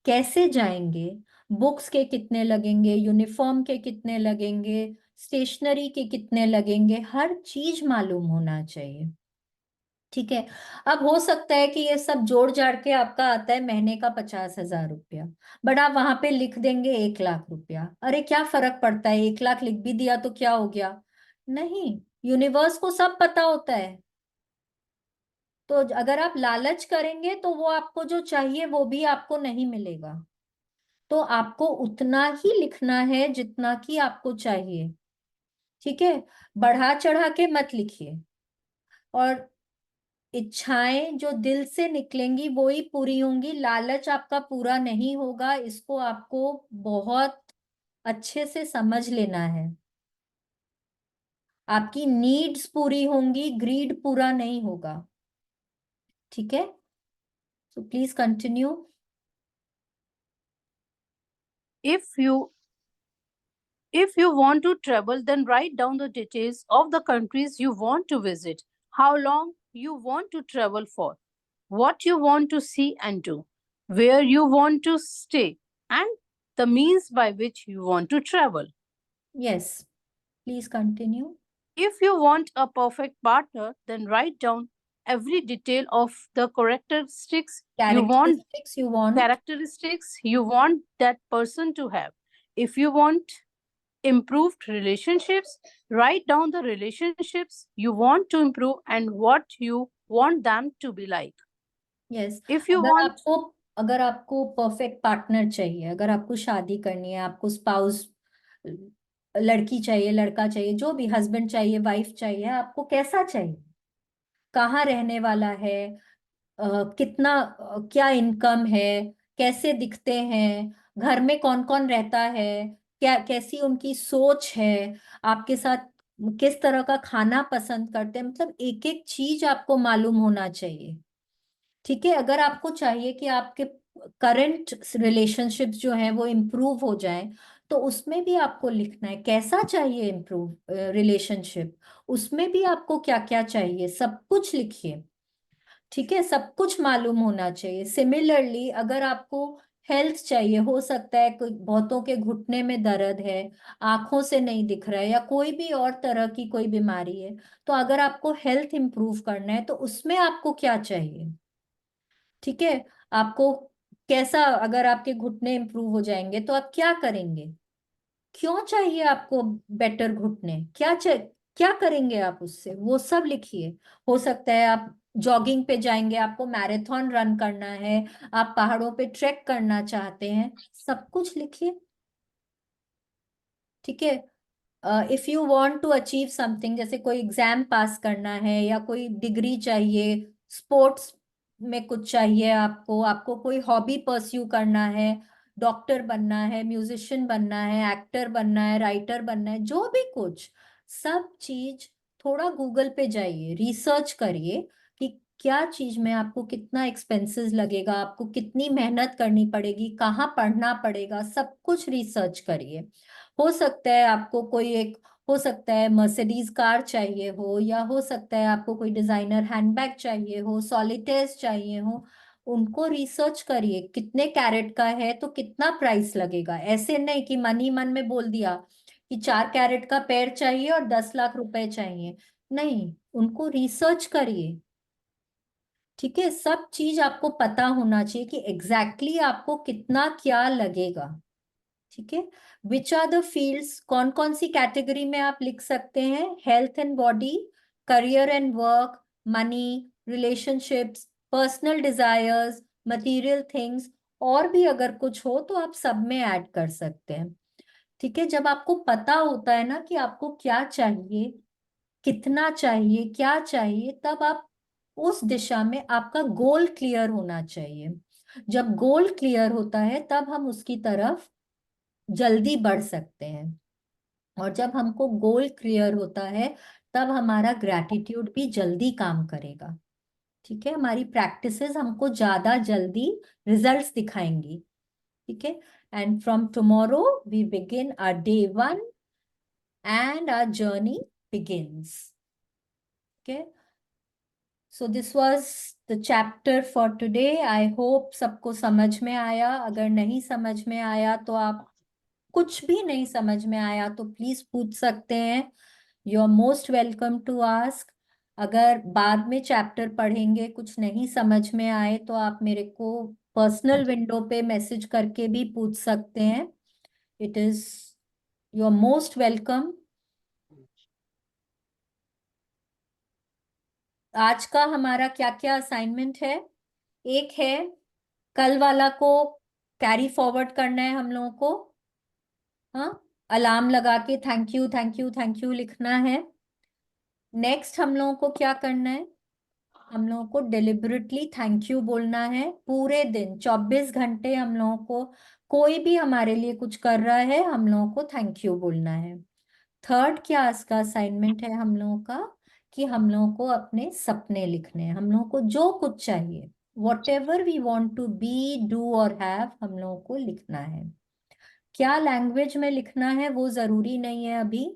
कैसे जाएंगे, बुक्स के कितने लगेंगे, यूनिफॉर्म के कितने लगेंगे, स्टेशनरी के कितने लगेंगे, हर चीज मालूम होना चाहिए। ठीक है, अब हो सकता है कि ये सब जोड़ जाड़ के आपका आता है महीने का 50,000 रुपया, बट आप वहां पे लिख देंगे 1 लाख रुपया। अरे क्या फर्क पड़ता है, 1 लाख लिख भी दिया तो क्या हो गया। नहीं, यूनिवर्स को सब पता होता है। तो अगर आप लालच करेंगे तो वो आपको जो चाहिए वो भी आपको नहीं मिलेगा। तो आपको उतना ही लिखना है जितना कि आपको चाहिए। ठीक है, बढ़ा चढ़ा के मत लिखिए। और इच्छाएं जो दिल से निकलेंगी वो ही पूरी होंगी, लालच आपका पूरा नहीं होगा। इसको आपको बहुत अच्छे से समझ लेना है। आपकी नीड्स पूरी होंगी, ग्रीड पूरा नहीं होगा। ठीक है, so please continue. If you If you want to travel, then write down the details of the countries you want to visit, how long you want to travel for, what you want to see and do, where you want to stay, and the means by which you want to travel. Yes, please continue. If you want a perfect partner, then write down every detail of the characteristics you want. characteristics you want that person to have. If you want improved relationships, write down the relationships you want to improve and what you want them to be like. Yes, If you अगर want आपको अगर आपको परफेक्ट पार्टनर चाहिए, अगर आपको शादी करनी है, आपको स्पाउस, लड़की चाहिए, लड़का चाहिए, जो भी, हस्बैंड चाहिए, वाइफ चाहिए, आपको कैसा चाहिए, कहाँ रहने वाला है, कितना, क्या इनकम है, कैसे दिखते हैं, घर में कौन कौन रहता है, क्या कैसी उनकी सोच है, आपके साथ किस तरह का खाना पसंद करते हैं, मतलब एक एक चीज आपको मालूम होना चाहिए। ठीक है, अगर आपको चाहिए कि आपके करंट रिलेशनशिप्स जो हैं वो इम्प्रूव हो जाएं, तो उसमें भी आपको लिखना है कैसा चाहिए इम्प्रूव रिलेशनशिप, उसमें भी आपको क्या क्या चाहिए, सब कुछ लिखिए। ठीक है, सब कुछ मालूम होना चाहिए। सिमिलरली अगर आपको हेल्थ चाहिए, हो सकता है कोई बहुतों के घुटने में दर्द है, आंखों से नहीं दिख रहा है, या कोई भी और तरह की कोई बीमारी है, तो अगर आपको हेल्थ इंप्रूव करना है तो उसमें आपको क्या चाहिए। ठीक है, आपको कैसा, अगर आपके घुटने इंप्रूव हो जाएंगे तो आप क्या करेंगे, क्यों चाहिए आपको बेटर घुटने, क्या करेंगे आप उससे, वो सब लिखिए। हो सकता है आप जॉगिंग पे जाएंगे, आपको मैराथन रन करना है, आप पहाड़ों पे ट्रैक करना चाहते हैं, सब कुछ लिखिए। ठीक है, if you want to achieve something, जैसे कोई एग्जाम पास करना है, या कोई डिग्री चाहिए, स्पोर्ट्स में कुछ चाहिए आपको, आपको कोई हॉबी परस्यू करना है, डॉक्टर बनना है, म्यूजिशियन बनना है, एक्टर बनना है, राइटर बनना है, जो भी कुछ, सब चीज थोड़ा गूगल पे जाइए, रिसर्च करिए कि क्या चीज में आपको कितना एक्सपेंसेस लगेगा, आपको कितनी मेहनत करनी पड़ेगी, कहाँ पढ़ना पड़ेगा, सब कुछ रिसर्च करिए। हो सकता है आपको कोई एक, हो सकता है मर्सिडीज कार चाहिए हो, या हो सकता है आपको कोई डिजाइनर हैंडबैग चाहिए हो, सॉलिटेयर्स चाहिए हो, उनको रिसर्च करिए कितने कैरेट का है तो कितना प्राइस लगेगा। ऐसे नहीं कि मन ही मन में बोल दिया कि 4 कैरेट का पेड़ चाहिए और 10 लाख रुपए चाहिए, नहीं, उनको रिसर्च करिए। ठीक है, सब चीज आपको पता होना चाहिए कि एग्जैक्टली आपको कितना क्या लगेगा। ठीक है, विच आर द फील्ड्स, कौन कौन सी कैटेगरी में आप लिख सकते हैं, health and body, career and work, money, relationships, personal desires, material things, और भी अगर कुछ हो तो आप सब में ऐड कर सकते हैं। ठीक है, जब आपको पता होता है ना कि आपको क्या चाहिए, कितना चाहिए, क्या चाहिए, तब आप उस दिशा में, आपका गोल क्लियर होना चाहिए। जब गोल क्लियर होता है तब हम उसकी तरफ जल्दी बढ़ सकते हैं, और जब हमको गोल क्लियर होता है तब हमारा ग्रैटिट्यूड भी जल्दी काम करेगा। ठीक है, हमारी प्रैक्टिसेस हमको ज्यादा जल्दी रिजल्ट्स दिखाएंगी। ठीक है, and from tomorrow we begin our day 1 and our journey begins. Okay, so this was the chapter for today. I hope सबको समझ में आया। अगर नहीं समझ में आया तो आप, कुछ भी नहीं समझ में आया तो प्लीज पूछ सकते हैं। You are most welcome to ask. अगर बाद में चैप्टर पढ़ेंगे कुछ नहीं समझ में आए तो आप मेरे को पर्सनल विंडो पे मैसेज करके भी पूछ सकते हैं। It is, you are most welcome. आज का हमारा क्या क्या असाइनमेंट है, एक है कल वाला को कैरी फॉरवर्ड करना है हम लोगों को। हाँ, अलार्म लगा के thank you thank you thank you लिखना है। नेक्स्ट हम लोगों को क्या करना है, हम लोगों को डिलिबरेटली थैंक यू बोलना है पूरे दिन, 24 घंटे हम लोगों को, कोई भी हमारे लिए कुछ कर रहा है हम लोगों को थैंक यू बोलना है। थर्ड क्या इसका असाइनमेंट है हम लोगों का, कि हम लोगों को अपने सपने लिखने हैं, हम लोगों को जो कुछ चाहिए, whatever we want to be do और हैव, हम लोगों को लिखना है। क्या लैंग्वेज में लिखना है वो जरूरी नहीं है अभी,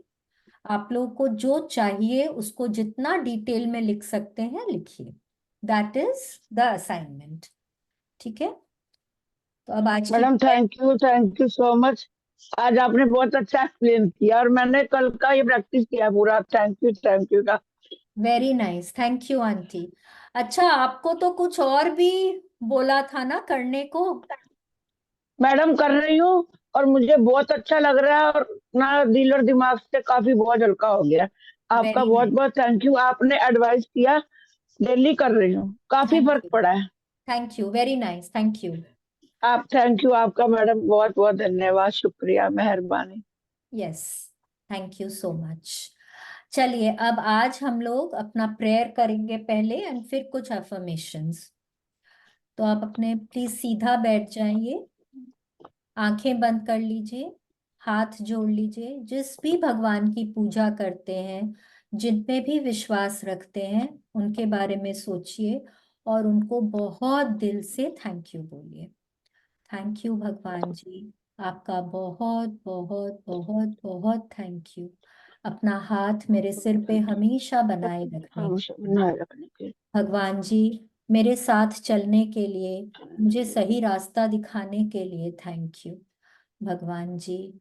आप लोग को जो चाहिए उसको जितना डिटेल में लिख सकते हैं लिखिए। That is the assignment. ठीक है, तो अब आज की madam thank you so much. आज आपने बहुत अच्छा एक्सप्लेन किया और मैंने कल का ये प्रैक्टिस किया पूरा। थैंक यू का। Very nice, thank you aunty. अच्छा, आपको तो कुछ और भी बोला था ना करने को। मैडम कर रही हूँ और मुझे बहुत अच्छा लग रहा है, और ना दिल और दिमाग से काफी बहुत हल्का हो गया। आपका वेरी बहुत नाइस, बहुत थैंक यू, आपने एडवाइस किया। डेली कर रही हूँ, काफी थैंक फर्क यू, पड़ा है। Thank you, very nice, thank you. आप थैंक यू आपका मैडम, बहुत बहुत धन्यवाद, शुक्रिया, मेहरबानी। Yes, thank you so much. चलिए, अब आज हम लोग अपना प्रेयर करेंगे पहले एंड फिर कुछ अफर्मेशंस। तो आप अपने प्लीज सीधा बैठ जाइए, आंखें बंद कर लीजिए, हाथ जोड़ लीजिए। जिस भी भगवान की पूजा करते हैं, जिन पे भी विश्वास रखते हैं, उनके बारे में सोचिए और उनको बहुत दिल से थैंक यू बोलिए। थैंक यू भगवान जी, आपका बहुत बहुत बहुत बहुत थैंक यू, अपना हाथ मेरे सिर पे हमेशा बनाए रखने हम के सब लिए। बनाए रखने के भगवान जी, मेरे साथ चलने के लिए, मुझे सही रास्ता दिखाने के लिए थैंक यू। भगवान जी,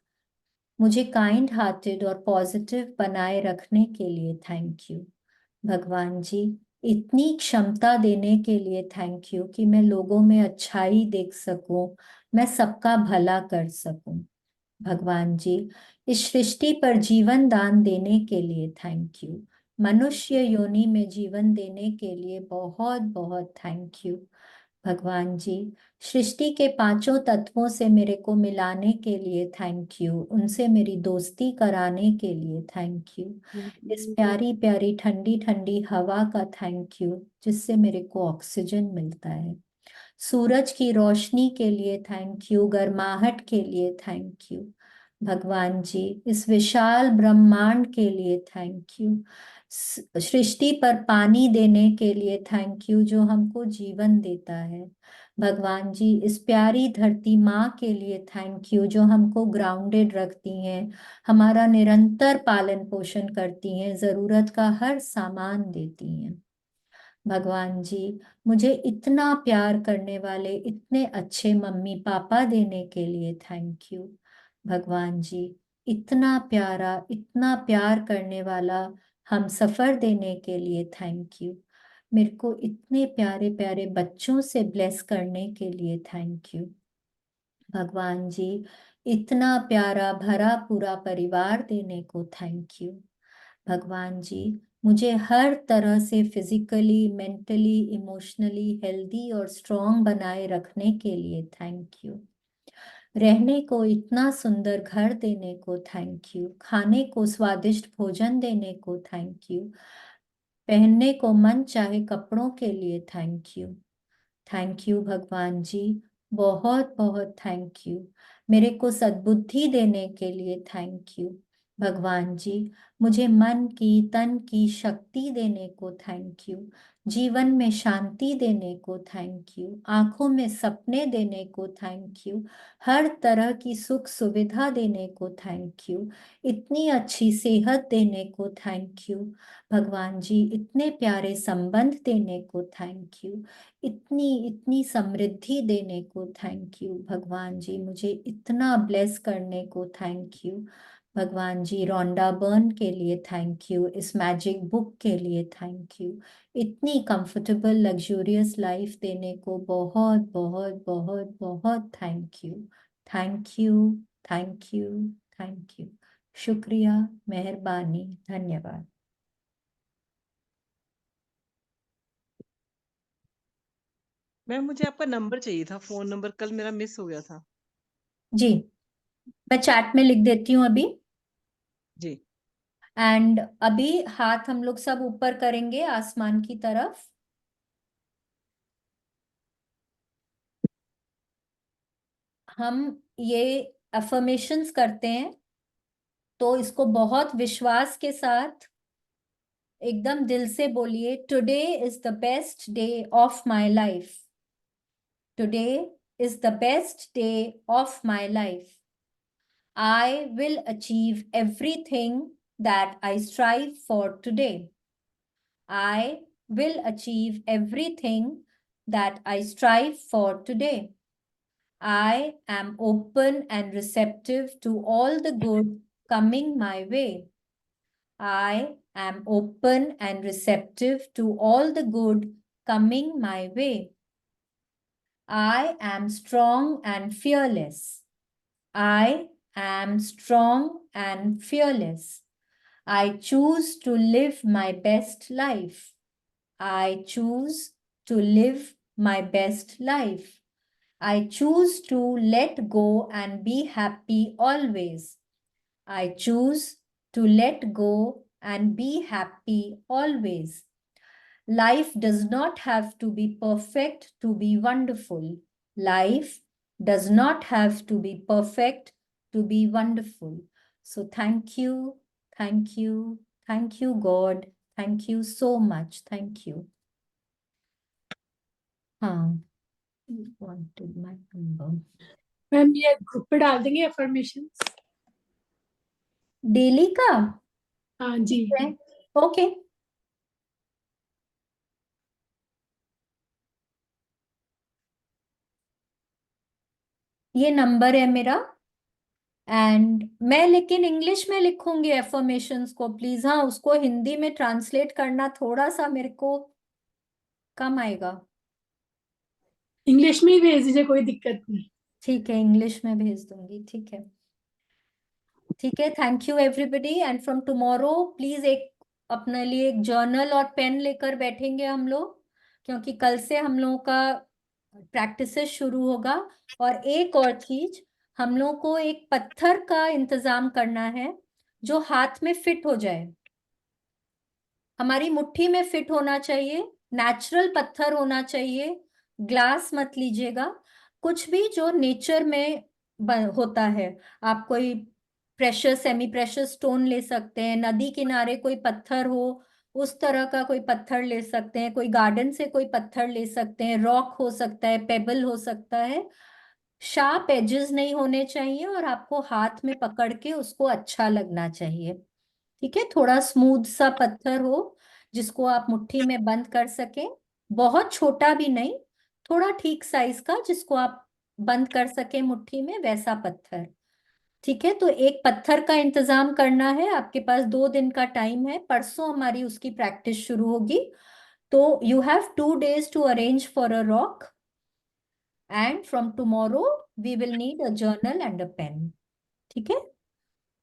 मुझे काइंड हार्टेड और पॉजिटिव बनाए रखने के लिए थैंक यू। भगवान जी, इतनी क्षमता देने के लिए थैंक यू कि मैं लोगों में अच्छाई देख सकूं, मैं सबका भला कर सकूं। भगवान जी, इस सृष्टि पर जीवन दान देने के लिए थैंक यू, मनुष्य योनि में जीवन देने के लिए बहुत बहुत थैंक यू। भगवान जी, सृष्टि के पांचों तत्वों से मेरे को मिलाने के लिए थैंक यू, उनसे मेरी दोस्ती कराने के लिए थैंक यू। इस प्यारी प्यारी ठंडी ठंडी हवा का थैंक यू, जिससे मेरे को ऑक्सीजन मिलता है। सूरज की रोशनी के लिए थैंक यू, गर्माहट के लिए थैंक यू। भगवान जी, इस विशाल ब्रह्मांड के लिए थैंक यू। सृष्टि पर पानी देने के लिए थैंक यू, जो हमको जीवन देता है। भगवान जी, इस प्यारी धरती माँ के लिए थैंक यू, जो हमको ग्राउंडेड रखती हैं, हमारा निरंतर पालन पोषण करती हैं, जरूरत का हर सामान देती हैं। भगवान जी, मुझे इतना प्यार करने वाले इतने अच्छे मम्मी पापा देने के लिए थैंक यू। भगवान जी, इतना प्यारा, इतना प्यार करने वाला हम सफर देने के लिए थैंक यू। मेरे को इतने प्यारे प्यारे बच्चों से ब्लेस करने के लिए थैंक यू। भगवान जी, इतना प्यारा भरा पूरा परिवार देने को थैंक यू। भगवान जी, मुझे हर तरह से फिजिकली, मेंटली, इमोशनली हेल्दी और स्ट्रांग बनाए रखने के लिए थैंक यू। रहने को इतना सुंदर घर देने को थैंक यू, खाने को स्वादिष्ट भोजन देने को थैंक यू, पहनने को मन चाहे कपड़ों के लिए थैंक यू। थैंक यू भगवान जी, बहुत बहुत थैंक यू। मेरे को सद्बुद्धि देने के लिए थैंक यू। भगवान जी, मुझे मन की तन की शक्ति देने को थैंक यू, जीवन में शांति देने को थैंक यू, आंखों में सपने देने को थैंक यू, हर तरह की सुख सुविधा देने को थैंक यू, इतनी अच्छी सेहत देने को थैंक यू। भगवान जी, इतने प्यारे संबंध देने को थैंक यू, इतनी इतनी समृद्धि देने को थैंक यू। भगवान जी, मुझे इतना ब्लेस करने को थैंक यू। भगवान जी, रोंडा बर्न के लिए थैंक यू, इस मैजिक बुक के लिए थैंक यू, इतनी कंफर्टेबल लग्जूरियस लाइफ देने को बहुत बहुत बहुत बहुत thank you. Thank you, thank you, thank you. शुक्रिया, मेहरबानी, धन्यवाद। मैम मुझे आपका नंबर चाहिए था, फोन नंबर, कल मेरा मिस हो गया था। जी, मैं चैट में लिख देती हूँ अभी। जी। एंड अभी हाथ हम लोग सब ऊपर करेंगे आसमान की तरफ। हम ये अफर्मेशंस करते हैं तो इसको बहुत विश्वास के साथ एकदम दिल से बोलिए, today is the best day of my life, today is the best day of my life, I will achieve everything that I strive for today. I will achieve everything that I strive for today. I am open and receptive to all the good coming my way. I am open and receptive to all the good coming my way. I am strong and fearless. I am strong and fearless. I choose to live my best life. I choose to live my best life. I choose to let go and be happy always. I choose to let go and be happy always. Life does not have to be perfect to be wonderful. Life does not have to be perfect to be wonderful. So thank you, thank you, thank you, God. Thank you so much. Thank you. हाँ, wanted my number. मैम ये ग्रुप पे डाल देंगे अफर्मेशंस? डेली का? हाँ जी। ओके। ये नंबर है मेरा, एंड मैं लेकिन इंग्लिश में लिखूंगी एफर्मेशंस को, प्लीज। हाँ, उसको हिंदी में ट्रांसलेट करना थोड़ा सा मेरे को कम आएगा। इंग्लिश में ही भेज दीजिए, कोई दिक्कत नहीं। ठीक है, इंग्लिश में भेज दूंगी। ठीक है, ठीक है। Thank you everybody, and from tomorrow please एक अपने लिए एक जर्नल और पेन लेकर बैठेंगे हम लोग, क्योंकि कल से हम लोगों का प्रैक्टिसेस शुरू होगा। और एक और चीज, हम लोग को एक पत्थर का इंतजाम करना है जो हाथ में फिट हो जाए, हमारी मुट्ठी में फिट होना चाहिए, नेचुरल पत्थर होना चाहिए, ग्लास मत लीजिएगा। कुछ भी जो नेचर में होता है, आप कोई प्रेशस सेमी प्रेशस स्टोन ले सकते हैं, नदी किनारे कोई पत्थर हो उस तरह का कोई पत्थर ले सकते हैं, कोई गार्डन से कोई पत्थर ले सकते हैं, रॉक हो सकता है, पेबल हो सकता है। शार्प एजेस नहीं होने चाहिए और आपको हाथ में पकड़ के उसको अच्छा लगना चाहिए। ठीक है, थोड़ा स्मूथ सा पत्थर हो जिसको आप मुट्ठी में बंद कर सकें, बहुत छोटा भी नहीं, थोड़ा ठीक साइज का जिसको आप बंद कर सके मुट्ठी में, वैसा पत्थर। ठीक है, तो एक पत्थर का इंतजाम करना है। आपके पास 2 दिन का टाइम है, परसों हमारी उसकी प्रैक्टिस शुरू होगी। तो you have 2 days to arrange for a rock, and from tomorrow we will need a journal and a pen. ठीक है,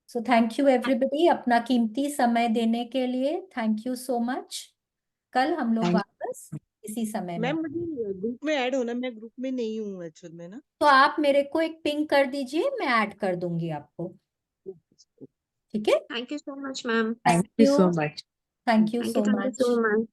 सो थैंक यू एवरीबडी अपना कीमती समय देने के लिए। Thank you so much. कल हम लोग वापस इसी समय में। मैम मुझे ग्रुप में ऐड होना, मैं ग्रुप में नहीं हूँ एक्चुअल में ना। तो आप मेरे को एक पिंग कर दीजिए, मैं ऐड कर दूंगी आपको। ठीक है, Thank you so much, ma'am. Thank Thank you you, so much. Thank you so Thank you much. so much.